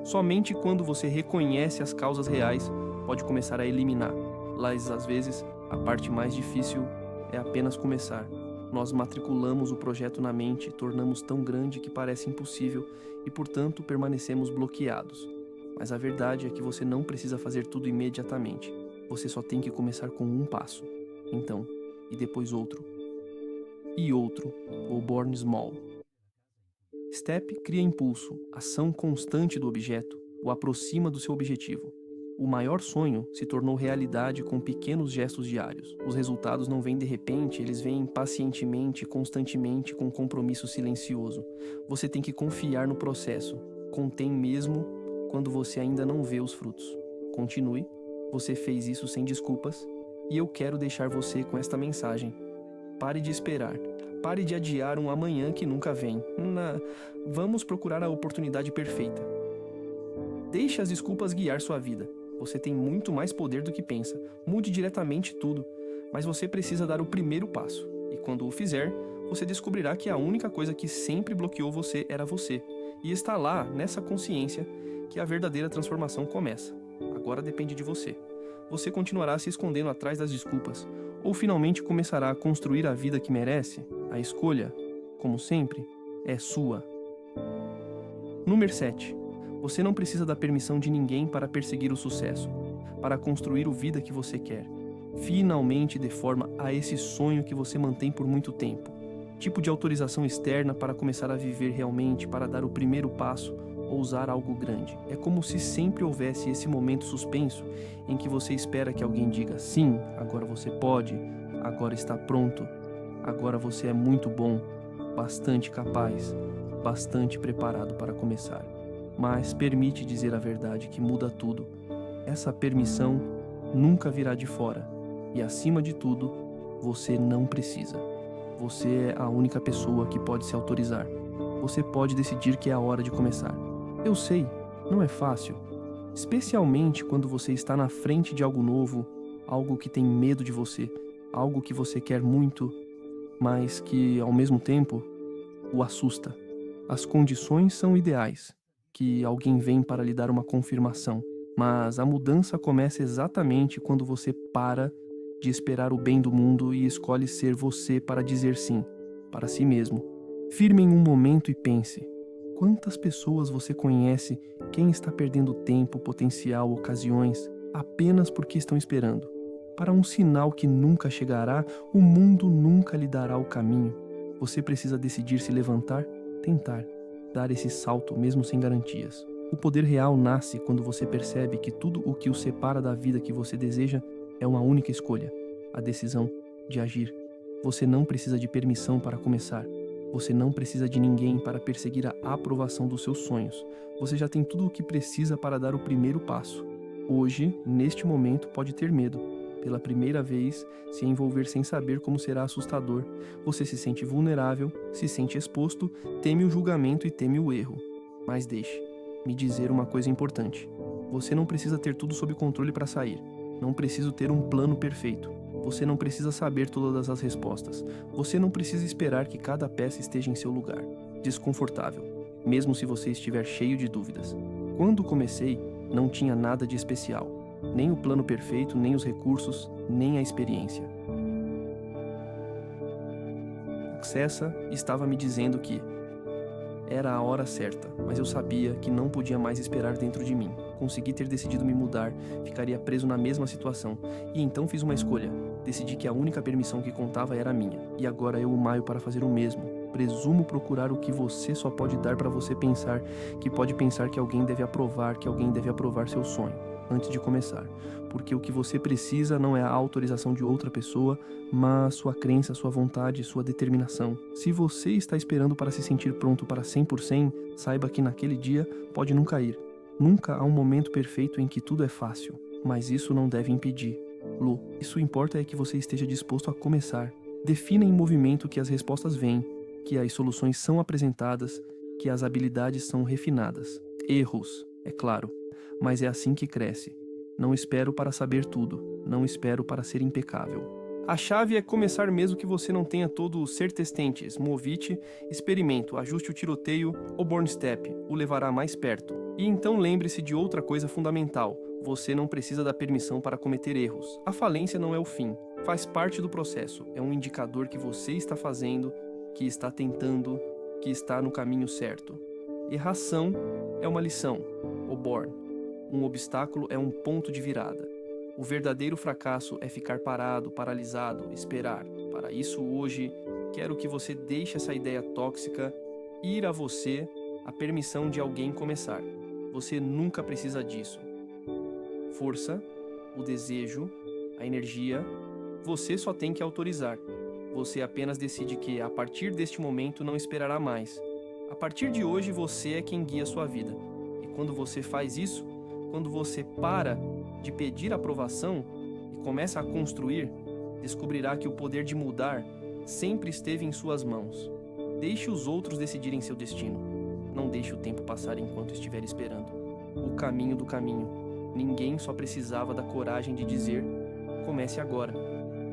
Somente quando você reconhece as causas reais, pode começar a eliminar. Mas, às vezes, a parte mais difícil é apenas começar. Nós matriculamos o projeto na mente, tornamos tão grande que parece impossível e, portanto, permanecemos bloqueados. Mas a verdade é que você não precisa fazer tudo imediatamente. Você só tem que começar com um passo. Então, e depois outro. E outro, ou Born Small. Step cria impulso, ação constante do objeto, o aproxima do seu objetivo. O maior sonho se tornou realidade com pequenos gestos diários. Os resultados não vêm de repente, eles vêm pacientemente, constantemente, com compromisso silencioso. Você tem que confiar no processo. Contém mesmo quando você ainda não vê os frutos. Continue, você fez isso sem desculpas, e eu quero deixar você com esta mensagem. Pare de esperar. Pare de adiar um amanhã que nunca vem. Vamos procurar a oportunidade perfeita. Deixe as desculpas guiar sua vida. Você tem muito mais poder do que pensa. Mude diretamente tudo. Mas você precisa dar o primeiro passo. E quando o fizer, você descobrirá que a única coisa que sempre bloqueou você era você. E está lá, nessa consciência, que a verdadeira transformação começa. Agora depende de você. Você continuará se escondendo atrás das desculpas, ou finalmente começará a construir a vida que merece? A escolha, como sempre, é sua. Número 7. Você não precisa da permissão de ninguém para perseguir o sucesso, para construir a vida que você quer. Finalmente dê forma a esse sonho que você mantém por muito tempo. Tipo de autorização externa para começar a viver realmente, para dar o primeiro passo, ousar algo grande. É como se sempre houvesse esse momento suspenso em que você espera que alguém diga: sim, agora você pode, agora está pronto, agora você é muito bom, bastante capaz, bastante preparado para começar. Mas permite dizer a verdade que muda tudo. Essa permissão nunca virá de fora. E acima de tudo, você não precisa. Você é a única pessoa que pode se autorizar. Você pode decidir que é a hora de começar. Eu sei, não é fácil. Especialmente quando você está na frente de algo novo, algo que tem medo de você, algo que você quer muito, mas que, ao mesmo tempo, o assusta. As condições são ideais, que alguém vem para lhe dar uma confirmação, mas a mudança começa exatamente quando você para de esperar o bem do mundo e escolhe ser você para dizer sim, para si mesmo. Firme em um momento e pense: quantas pessoas você conhece quem está perdendo tempo, potencial, ocasiões, apenas porque estão esperando? Para um sinal que nunca chegará, o mundo nunca lhe dará o caminho. Você precisa decidir se levantar, tentar, dar esse salto mesmo sem garantias. O poder real nasce quando você percebe que tudo o que o separa da vida que você deseja é uma única escolha, a decisão de agir. Você não precisa de permissão para começar. Você não precisa de ninguém para perseguir a aprovação dos seus sonhos. Você já tem tudo o que precisa para dar o primeiro passo. Hoje, neste momento, pode ter medo. Pela primeira vez, se envolver sem saber como será assustador. Você se sente vulnerável, se sente exposto, teme o julgamento e teme o erro. Mas deixe me dizer uma coisa importante. Você não precisa ter tudo sob controle para sair. Não preciso ter um plano perfeito. Você não precisa saber todas as respostas. Você não precisa esperar que cada peça esteja em seu lugar. Desconfortável, mesmo se você estiver cheio de dúvidas. Quando comecei, não tinha nada de especial. Nem o plano perfeito, nem os recursos, nem a experiência. Accessa estava me dizendo que era a hora certa, mas eu sabia que não podia mais esperar dentro de mim. Consegui ter decidido me mudar, ficaria preso na mesma situação. E então fiz uma escolha. Decidi que a única permissão que contava era a minha. E agora eu o maio para fazer o mesmo. Presumo procurar o que você só pode dar para você pensar, que pode pensar que alguém deve aprovar seu sonho antes de começar. Porque o que você precisa não é a autorização de outra pessoa, mas sua crença, sua vontade, sua determinação. Se você está esperando para se sentir pronto para 100%, saiba que naquele dia pode nunca ir. Nunca há um momento perfeito em que tudo é fácil, mas isso não deve impedir. Lu, isso importa é que você esteja disposto a começar. Defina em movimento que as respostas vêm, que as soluções são apresentadas, que as habilidades são refinadas. Erros, é claro, mas é assim que cresce. Não espero para saber tudo, não espero para ser impecável. A chave é começar mesmo que você não tenha todo o certestentes. Movite, experimento, ajuste o tiroteio, o Born Step, o levará mais perto. E então lembre-se de outra coisa fundamental. Você não precisa da permissão para cometer erros. A falência não é o fim. Faz parte do processo. É um indicador que você está fazendo, que está tentando, que está no caminho certo. Erração é uma lição. O Born. Um obstáculo é um ponto de virada. O verdadeiro fracasso é ficar parado, paralisado, esperar. Para isso, hoje, quero que você deixe essa ideia tóxica ir a você a permissão de alguém começar. Você nunca precisa disso. Força, o desejo, a energia, você só tem que autorizar. Você apenas decide que, a partir deste momento, não esperará mais. A partir de hoje, você é quem guia a sua vida. E quando você faz isso, quando você para de pedir aprovação e começa a construir, descobrirá que o poder de mudar sempre esteve em suas mãos. Deixe os outros decidirem seu destino. Não deixe o tempo passar enquanto estiver esperando. O caminho do caminho. Ninguém só precisava da coragem de dizer: comece agora.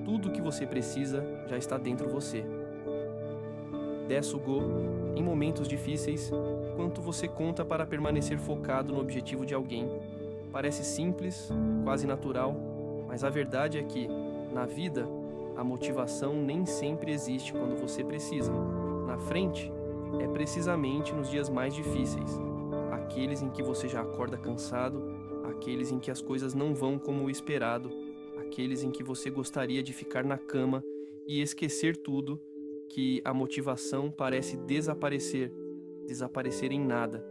Tudo o que você precisa já está dentro de você. Desce o go. Em momentos difíceis, quanto você conta para permanecer focado no objetivo de alguém. Parece simples, quase natural, mas a verdade é que, na vida, a motivação nem sempre existe quando você precisa. Na frente, é precisamente nos dias mais difíceis, aqueles em que você já acorda cansado, aqueles em que as coisas não vão como o esperado, aqueles em que você gostaria de ficar na cama e esquecer tudo, que a motivação parece desaparecer em nada.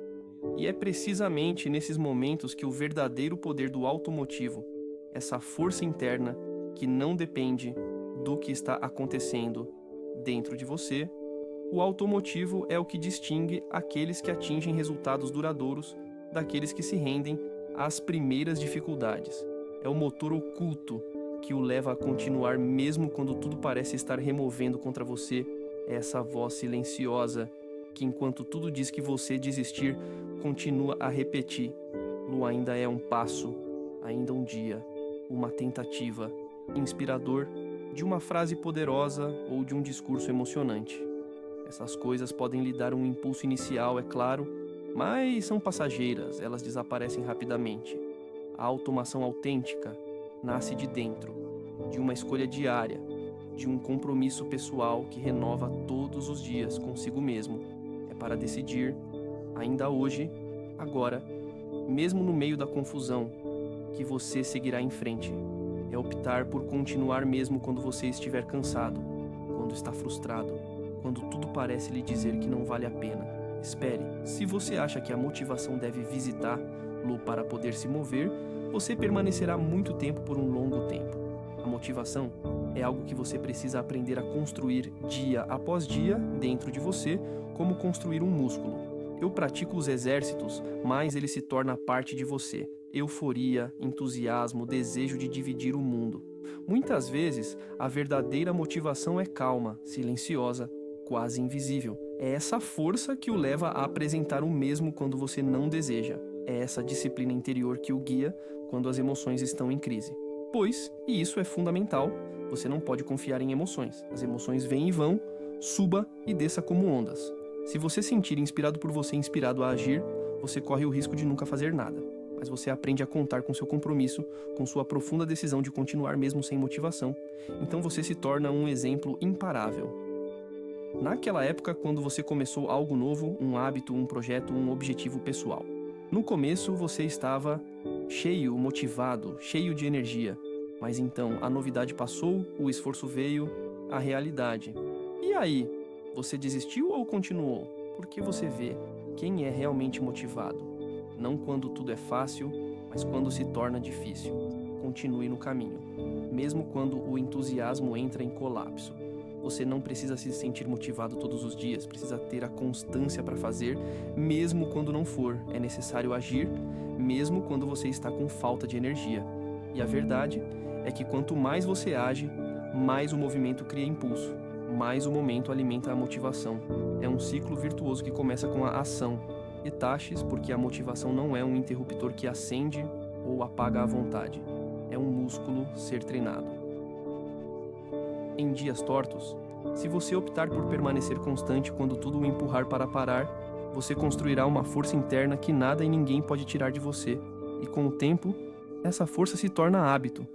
E é precisamente nesses momentos que o verdadeiro poder do automotivo, essa força interna que não depende do que está acontecendo dentro de você, o automotivo é o que distingue aqueles que atingem resultados duradouros daqueles que se rendem às primeiras dificuldades. É o motor oculto que o leva a continuar mesmo quando tudo parece estar removendo contra você. É essa voz silenciosa que, enquanto tudo diz que você desistir, continua a repetir: Lu, ainda é um passo, ainda um dia, uma tentativa, inspirador de uma frase poderosa ou de um discurso emocionante. Essas coisas podem lhe dar um impulso inicial, é claro, mas são passageiras, elas desaparecem rapidamente. A automação autêntica nasce de dentro, de uma escolha diária, de um compromisso pessoal que renova todos os dias consigo mesmo. É para decidir, ainda hoje, agora, mesmo no meio da confusão, que você seguirá em frente. É optar por continuar mesmo quando você estiver cansado, quando está frustrado, quando tudo parece lhe dizer que não vale a pena. Espere, se você acha que a motivação deve visitá-lo para poder se mover, você permanecerá muito tempo por um longo tempo. A motivação é algo que você precisa aprender a construir dia após dia dentro de você, como construir um músculo. Eu pratico os exércitos, mas ele se torna parte de você. Euforia, entusiasmo, desejo de dividir o mundo. Muitas vezes, a verdadeira motivação é calma, silenciosa, quase invisível. É essa força que o leva a apresentar o mesmo quando você não deseja. É essa disciplina interior que o guia quando as emoções estão em crise. Pois, e isso é fundamental, você não pode confiar em emoções. As emoções vêm e vão, suba e desça como ondas. Se você sentir inspirado por você inspirado a agir, você corre o risco de nunca fazer nada. Mas você aprende a contar com seu compromisso, com sua profunda decisão de continuar mesmo sem motivação. Então você se torna um exemplo imparável. Naquela época, quando você começou algo novo, um hábito, um projeto, um objetivo pessoal. No começo, você estava cheio, motivado, cheio de energia. Mas então, a novidade passou, o esforço veio, a realidade. E aí, você desistiu ou continuou? Porque você vê quem é realmente motivado. Não quando tudo é fácil, mas quando se torna difícil. Continue no caminho, mesmo quando o entusiasmo entra em colapso. Você não precisa se sentir motivado todos os dias, precisa ter a constância para fazer, mesmo quando não for. É necessário agir, mesmo quando você está com falta de energia. E a verdade é que quanto mais você age, mais o movimento cria impulso, mais o momento alimenta a motivação. É um ciclo virtuoso que começa com a ação. E taxes, porque a motivação não é um interruptor que acende ou apaga à vontade. É um músculo ser treinado. Em dias tortos, se você optar por permanecer constante quando tudo o empurrar para parar, você construirá uma força interna que nada e ninguém pode tirar de você. E com o tempo, essa força se torna hábito,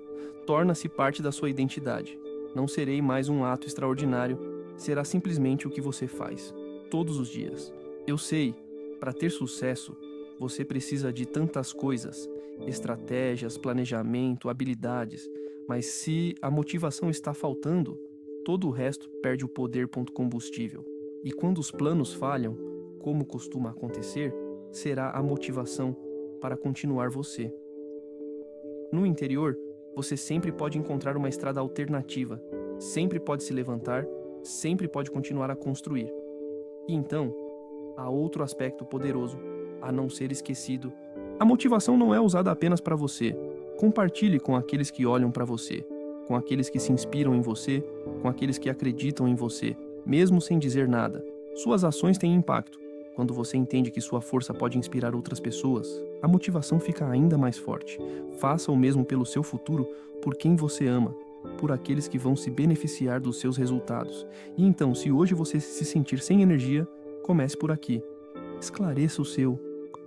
torna-se parte da sua identidade. Não serei mais um ato extraordinário, será simplesmente o que você faz, todos os dias. Eu sei, para ter sucesso, você precisa de tantas coisas, estratégias, planejamento, habilidades, mas se a motivação está faltando, todo o resto perde o poder. Combustível. E quando os planos falham, como costuma acontecer, será a motivação para continuar você. No interior, você sempre pode encontrar uma estrada alternativa, sempre pode se levantar, sempre pode continuar a construir. E então, há outro aspecto poderoso, a não ser esquecido. A motivação não é usada apenas para você. Compartilhe com aqueles que olham para você, com aqueles que se inspiram em você, com aqueles que acreditam em você, mesmo sem dizer nada. Suas ações têm impacto. Quando você entende que sua força pode inspirar outras pessoas, a motivação fica ainda mais forte. Faça o mesmo pelo seu futuro, por quem você ama, por aqueles que vão se beneficiar dos seus resultados. E então, se hoje você se sentir sem energia, comece por aqui. Esclareça o seu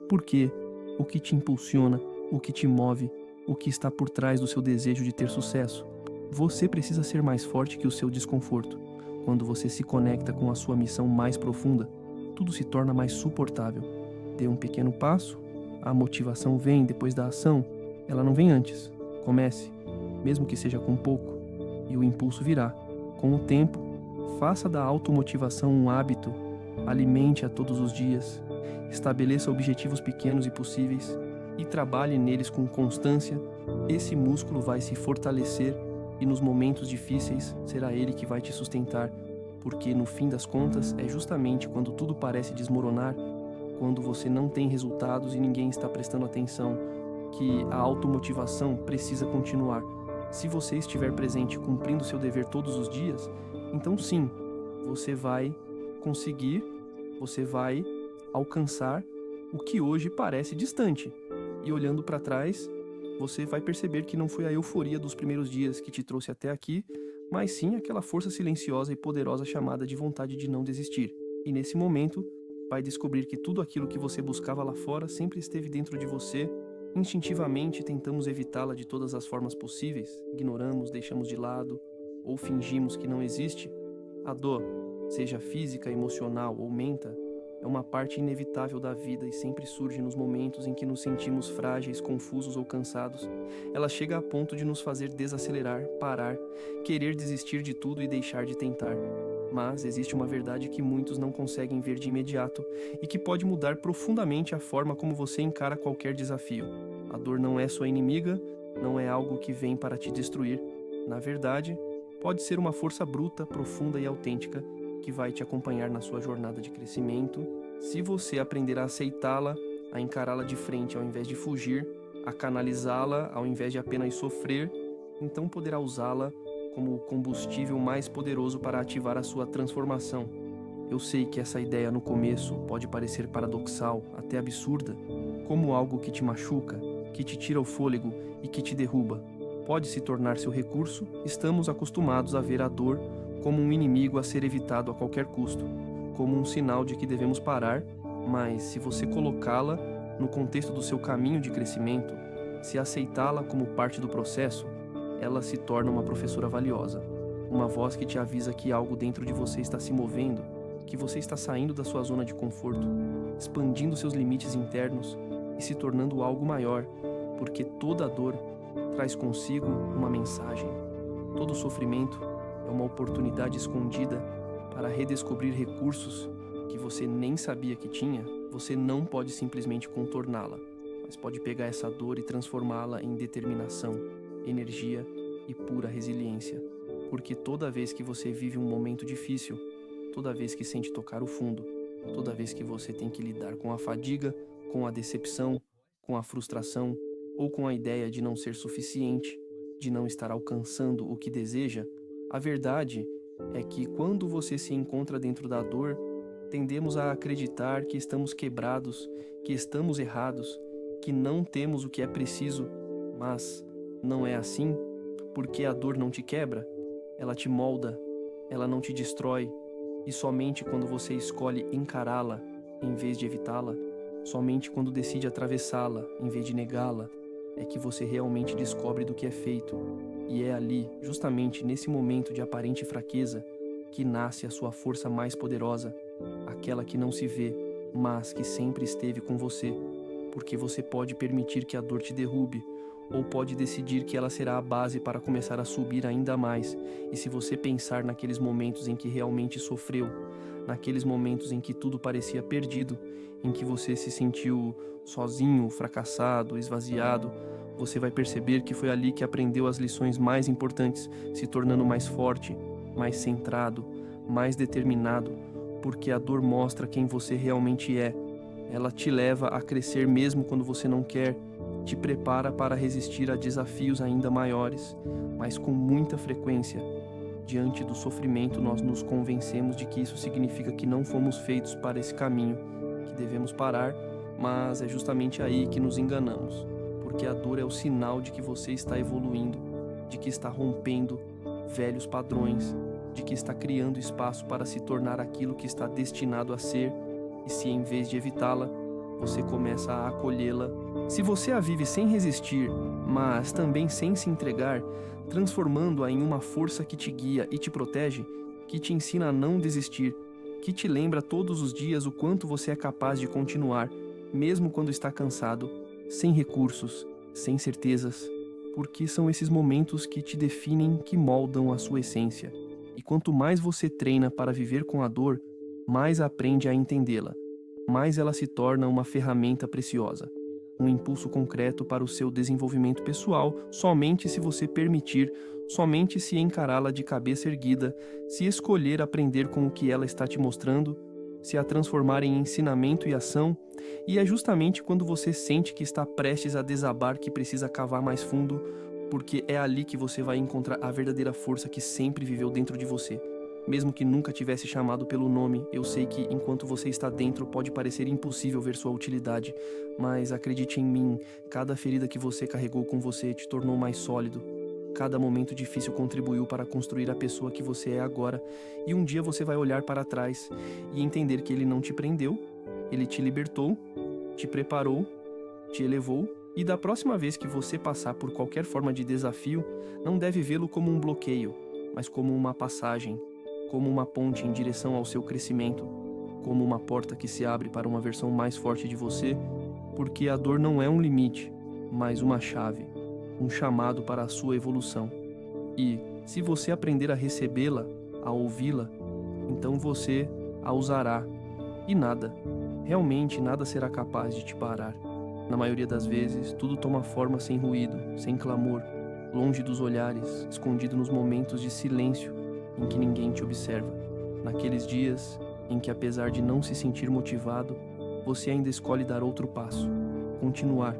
porquê, o que te impulsiona, o que te move, o que está por trás do seu desejo de ter sucesso. Você precisa ser mais forte que o seu desconforto. Quando você se conecta com a sua missão mais profunda, tudo se torna mais suportável. Dê um pequeno passo, a motivação vem depois da ação, ela não vem antes. Comece, mesmo que seja com pouco, e o impulso virá. Com o tempo, faça da automotivação um hábito, alimente-a todos os dias, estabeleça objetivos pequenos e possíveis e trabalhe neles com constância. Esse músculo vai se fortalecer e nos momentos difíceis será ele que vai te sustentar, porque no fim das contas é justamente quando tudo parece desmoronar, quando você não tem resultados e ninguém está prestando atenção, que a automotivação precisa continuar. Se você estiver presente cumprindo seu dever todos os dias, então sim, você vai conseguir, você vai alcançar o que hoje parece distante. E olhando para trás, você vai perceber que não foi a euforia dos primeiros dias que te trouxe até aqui, mas sim aquela força silenciosa e poderosa chamada de vontade de não desistir. E nesse momento, vai descobrir que tudo aquilo que você buscava lá fora sempre esteve dentro de você. Instintivamente tentamos evitá-la de todas as formas possíveis, ignoramos, deixamos de lado ou fingimos que não existe. A dor, seja física, emocional ou mental, É uma parte inevitável da vida e sempre surge nos momentos em que nos sentimos frágeis, confusos ou cansados. Ela chega a ponto de nos fazer desacelerar, parar, querer desistir de tudo e deixar de tentar. Mas existe uma verdade que muitos não conseguem ver de imediato e que pode mudar profundamente a forma como você encara qualquer desafio. A dor não é sua inimiga, não é algo que vem para te destruir. Na verdade, pode ser uma força bruta, profunda e autêntica que vai te acompanhar na sua jornada de crescimento, se você aprender a aceitá-la, a encará-la de frente ao invés de fugir, a canalizá-la ao invés de apenas sofrer, então poderá usá-la como o combustível mais poderoso para ativar a sua transformação. Eu sei que essa ideia no começo pode parecer paradoxal, até absurda, como algo que te machuca, que te tira o fôlego e que te derruba. Pode se tornar seu recurso. Estamos acostumados a ver a dor como um inimigo a ser evitado a qualquer custo, como um sinal de que devemos parar, mas se você colocá-la no contexto do seu caminho de crescimento, se aceitá-la como parte do processo, ela se torna uma professora valiosa, uma voz que te avisa que algo dentro de você está se movendo, que você está saindo da sua zona de conforto, expandindo seus limites internos e se tornando algo maior, porque toda dor traz consigo uma mensagem. Todo sofrimento é uma oportunidade escondida para redescobrir recursos que você nem sabia que tinha. Você não pode simplesmente contorná-la, mas pode pegar essa dor e transformá-la em determinação, energia e pura resiliência. Porque toda vez que você vive um momento difícil, toda vez que sente tocar o fundo, toda vez que você tem que lidar com a fadiga, com a decepção, com a frustração ou com a ideia de não ser suficiente, de não estar alcançando o que deseja, a verdade é que quando você se encontra dentro da dor, tendemos a acreditar que estamos quebrados, que estamos errados, que não temos o que é preciso, mas não é assim, porque a dor não te quebra, ela te molda, ela não te destrói, e somente quando você escolhe encará-la em vez de evitá-la, somente quando decide atravessá-la em vez de negá-la, é que você realmente descobre do que é feito. E é ali, justamente nesse momento de aparente fraqueza, que nasce a sua força mais poderosa, aquela que não se vê, mas que sempre esteve com você, porque você pode permitir que a dor te derrube, ou pode decidir que ela será a base para começar a subir ainda mais. E se você pensar naqueles momentos em que realmente sofreu, naqueles momentos em que tudo parecia perdido, em que você se sentiu sozinho, fracassado, esvaziado, você vai perceber que foi ali que aprendeu as lições mais importantes, se tornando mais forte, mais centrado, mais determinado, porque a dor mostra quem você realmente é. Ela te leva a crescer mesmo quando você não quer, te prepara para resistir a desafios ainda maiores, mas com muita frequência. Diante do sofrimento, nós nos convencemos de que isso significa que não fomos feitos para esse caminho, que devemos parar, mas é justamente aí que nos enganamos, porque a dor é o sinal de que você está evoluindo, de que está rompendo velhos padrões, de que está criando espaço para se tornar aquilo que está destinado a ser, e se em vez de evitá-la, você começa a acolhê-la. Se você a vive sem resistir, mas também sem se entregar, transformando-a em uma força que te guia e te protege, que te ensina a não desistir, que te lembra todos os dias o quanto você é capaz de continuar, mesmo quando está cansado, sem recursos, sem certezas, porque são esses momentos que te definem, que moldam a sua essência. E quanto mais você treina para viver com a dor, mais aprende a entendê-la, mais ela se torna uma ferramenta preciosa, um impulso concreto para o seu desenvolvimento pessoal, somente se você permitir, somente se encará-la de cabeça erguida, se escolher aprender com o que ela está te mostrando, se a transformar em ensinamento e ação. E é justamente quando você sente que está prestes a desabar que precisa cavar mais fundo, porque é ali que você vai encontrar a verdadeira força que sempre viveu dentro de você. Mesmo que nunca tivesse chamado pelo nome, eu sei que enquanto você está dentro pode parecer impossível ver sua utilidade, mas acredite em mim, cada ferida que você carregou com você te tornou mais sólido. Cada momento difícil contribuiu para construir a pessoa que você é agora, e um dia você vai olhar para trás e entender que ele não te prendeu, ele te libertou, te preparou, te elevou, e da próxima vez que você passar por qualquer forma de desafio, não deve vê-lo como um bloqueio, mas como uma passagem, como uma ponte em direção ao seu crescimento. como uma porta que se abre para uma versão mais forte de você, porque a dor não é um limite, mas uma chave, um chamado para a sua evolução. E, se você aprender a recebê-la, a ouvi-la, então você a usará, e nada, realmente nada será capaz de te parar. Na maioria das vezes, tudo toma forma sem ruído, sem clamor, longe dos olhares, escondido nos momentos de silêncio em que ninguém te observa. Naqueles dias em que, apesar de não se sentir motivado, você ainda escolhe dar outro passo, continuar,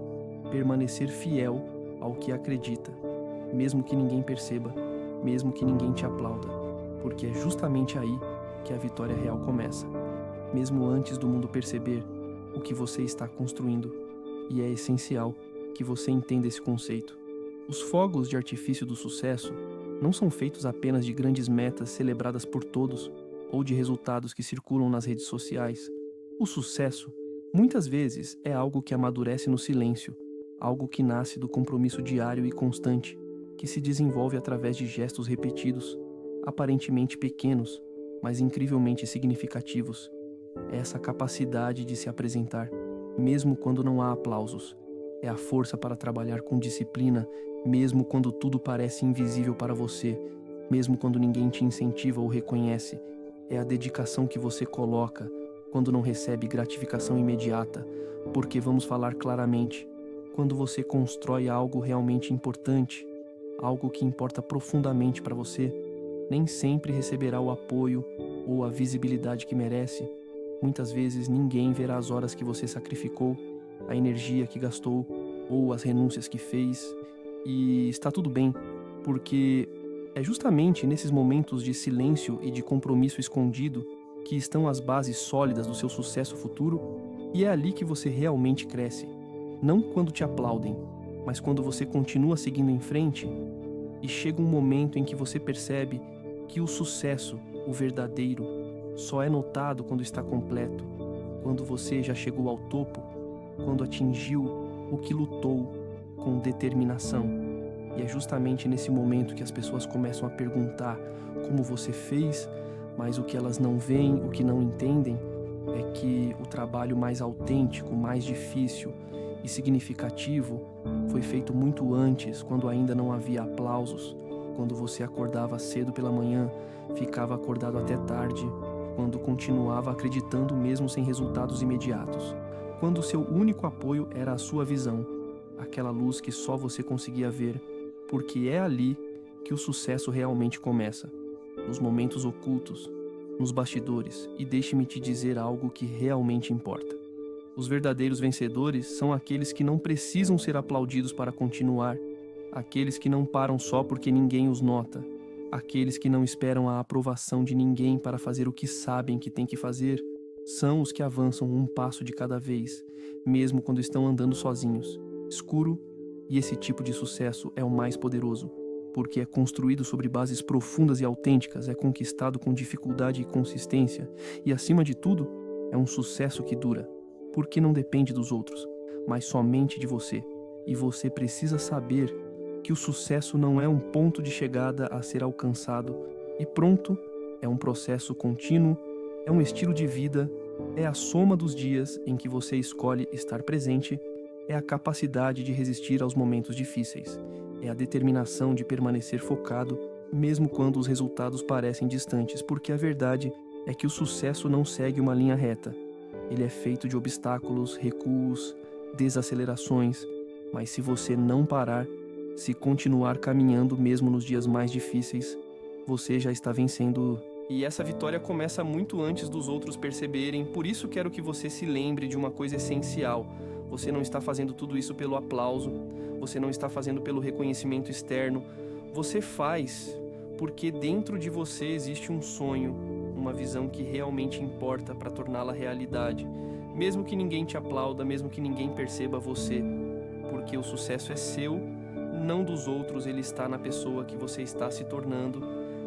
permanecer fiel ao que acredita, mesmo que ninguém perceba, mesmo que ninguém te aplauda, porque é justamente aí que a vitória real começa, mesmo antes do mundo perceber o que você está construindo. E é essencial que você entenda esse conceito. Os fogos de artifício do sucesso não são feitos apenas de grandes metas celebradas por todos ou de resultados que circulam nas redes sociais. O sucesso, muitas vezes, é algo que amadurece no silêncio, algo que nasce do compromisso diário e constante, que se desenvolve através de gestos repetidos, aparentemente pequenos, mas incrivelmente significativos. É essa capacidade de se apresentar, mesmo quando não há aplausos. É a força para trabalhar com disciplina, mesmo quando tudo parece invisível para você, mesmo quando ninguém te incentiva ou reconhece. É a dedicação que você coloca quando não recebe gratificação imediata, porque vamos falar claramente, quando você constrói algo realmente importante, algo que importa profundamente para você, nem sempre receberá o apoio ou a visibilidade que merece. Muitas vezes ninguém verá as horas que você sacrificou, a energia que gastou ou as renúncias que fez. E está tudo bem, porque é justamente nesses momentos de silêncio e de compromisso escondido que estão as bases sólidas do seu sucesso futuro, e é ali que você realmente cresce. Não quando te aplaudem, mas quando você continua seguindo em frente e chega um momento em que você percebe que o sucesso, o verdadeiro, só é notado quando está completo, quando você já chegou ao topo, quando atingiu o que lutou com determinação. E é justamente nesse momento que as pessoas começam a perguntar como você fez, mas o que elas não veem, o que não entendem, é que o trabalho mais autêntico, mais difícil e significativo foi feito muito antes, quando ainda não havia aplausos, quando você acordava cedo pela manhã, ficava acordado até tarde, quando continuava acreditando mesmo sem resultados imediatos, quando seu único apoio era a sua visão, aquela luz que só você conseguia ver, porque é ali que o sucesso realmente começa, nos momentos ocultos, nos bastidores, e deixe-me te dizer algo que realmente importa. Os verdadeiros vencedores são aqueles que não precisam ser aplaudidos para continuar, aqueles que não param só porque ninguém os nota, aqueles que não esperam a aprovação de ninguém para fazer o que sabem que têm que fazer, são os que avançam um passo de cada vez, mesmo quando estão andando sozinhos, escuro, e esse tipo de sucesso é o mais poderoso, porque é construído sobre bases profundas e autênticas, é conquistado com dificuldade e consistência, e acima de tudo, é um sucesso que dura, porque não depende dos outros, mas somente de você, e você precisa saber que o sucesso não é um ponto de chegada a ser alcançado e pronto, é um processo contínuo, é um estilo de vida, é a soma dos dias em que você escolhe estar presente, é a capacidade de resistir aos momentos difíceis, é a determinação de permanecer focado, mesmo quando os resultados parecem distantes, porque a verdade é que o sucesso não segue uma linha reta. Ele é feito de obstáculos, recuos, desacelerações, mas se você não parar, se continuar caminhando mesmo nos dias mais difíceis, você já está vencendo. E essa vitória começa muito antes dos outros perceberem, por isso quero que você se lembre de uma coisa essencial. Você não está fazendo tudo isso pelo aplauso, você não está fazendo pelo reconhecimento externo, você faz porque dentro de você existe um sonho, uma visão que realmente importa para torná-la realidade, mesmo que ninguém te aplauda, mesmo que ninguém perceba você, porque o sucesso é seu, não dos outros, ele está na pessoa que você está se tornando,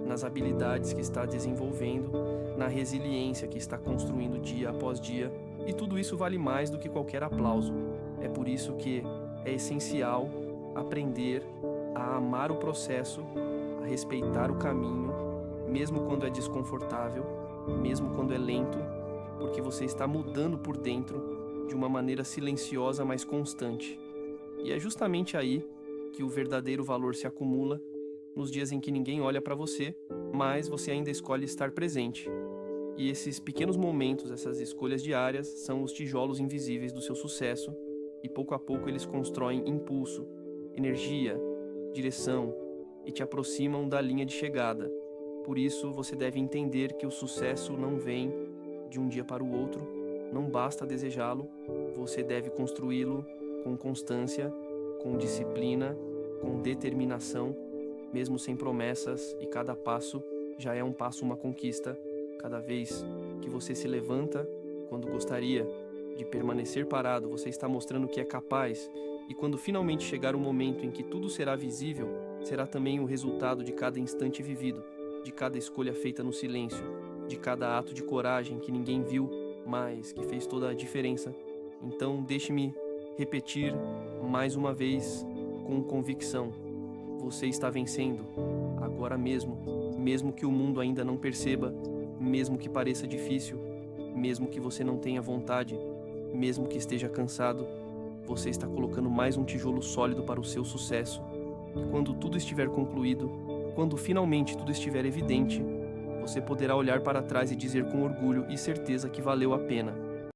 nas habilidades que está desenvolvendo, na resiliência que está construindo dia após dia, e tudo isso vale mais do que qualquer aplauso. É por isso que é essencial aprender a amar o processo, a respeitar o caminho, mesmo quando é desconfortável, mesmo quando é lento, porque você está mudando por dentro de uma maneira silenciosa, mas constante. E é justamente aí que o verdadeiro valor se acumula, nos dias em que ninguém olha para você, mas você ainda escolhe estar presente. E esses pequenos momentos, essas escolhas diárias, são os tijolos invisíveis do seu sucesso, e pouco a pouco eles constroem impulso, energia, direção e te aproximam da linha de chegada. Por isso, você deve entender que o sucesso não vem de um dia para o outro, não basta desejá-lo, você deve construí-lo com constância, com disciplina, com determinação, mesmo sem promessas, e cada passo já é um passo, uma conquista. Cada vez que você se levanta, quando gostaria de permanecer parado, você está mostrando que é capaz, e quando finalmente chegar o momento em que tudo será visível, será também o resultado de cada instante vivido, de cada escolha feita no silêncio, de cada ato de coragem que ninguém viu, mas que fez toda a diferença. Então, deixe-me repetir mais uma vez com convicção: você está vencendo agora mesmo, mesmo que o mundo ainda não perceba, mesmo que pareça difícil, mesmo que você não tenha vontade, mesmo que esteja cansado, você está colocando mais um tijolo sólido para o seu sucesso. E quando tudo estiver concluído, quando finalmente tudo estiver evidente, você poderá olhar para trás e dizer com orgulho e certeza que valeu a pena.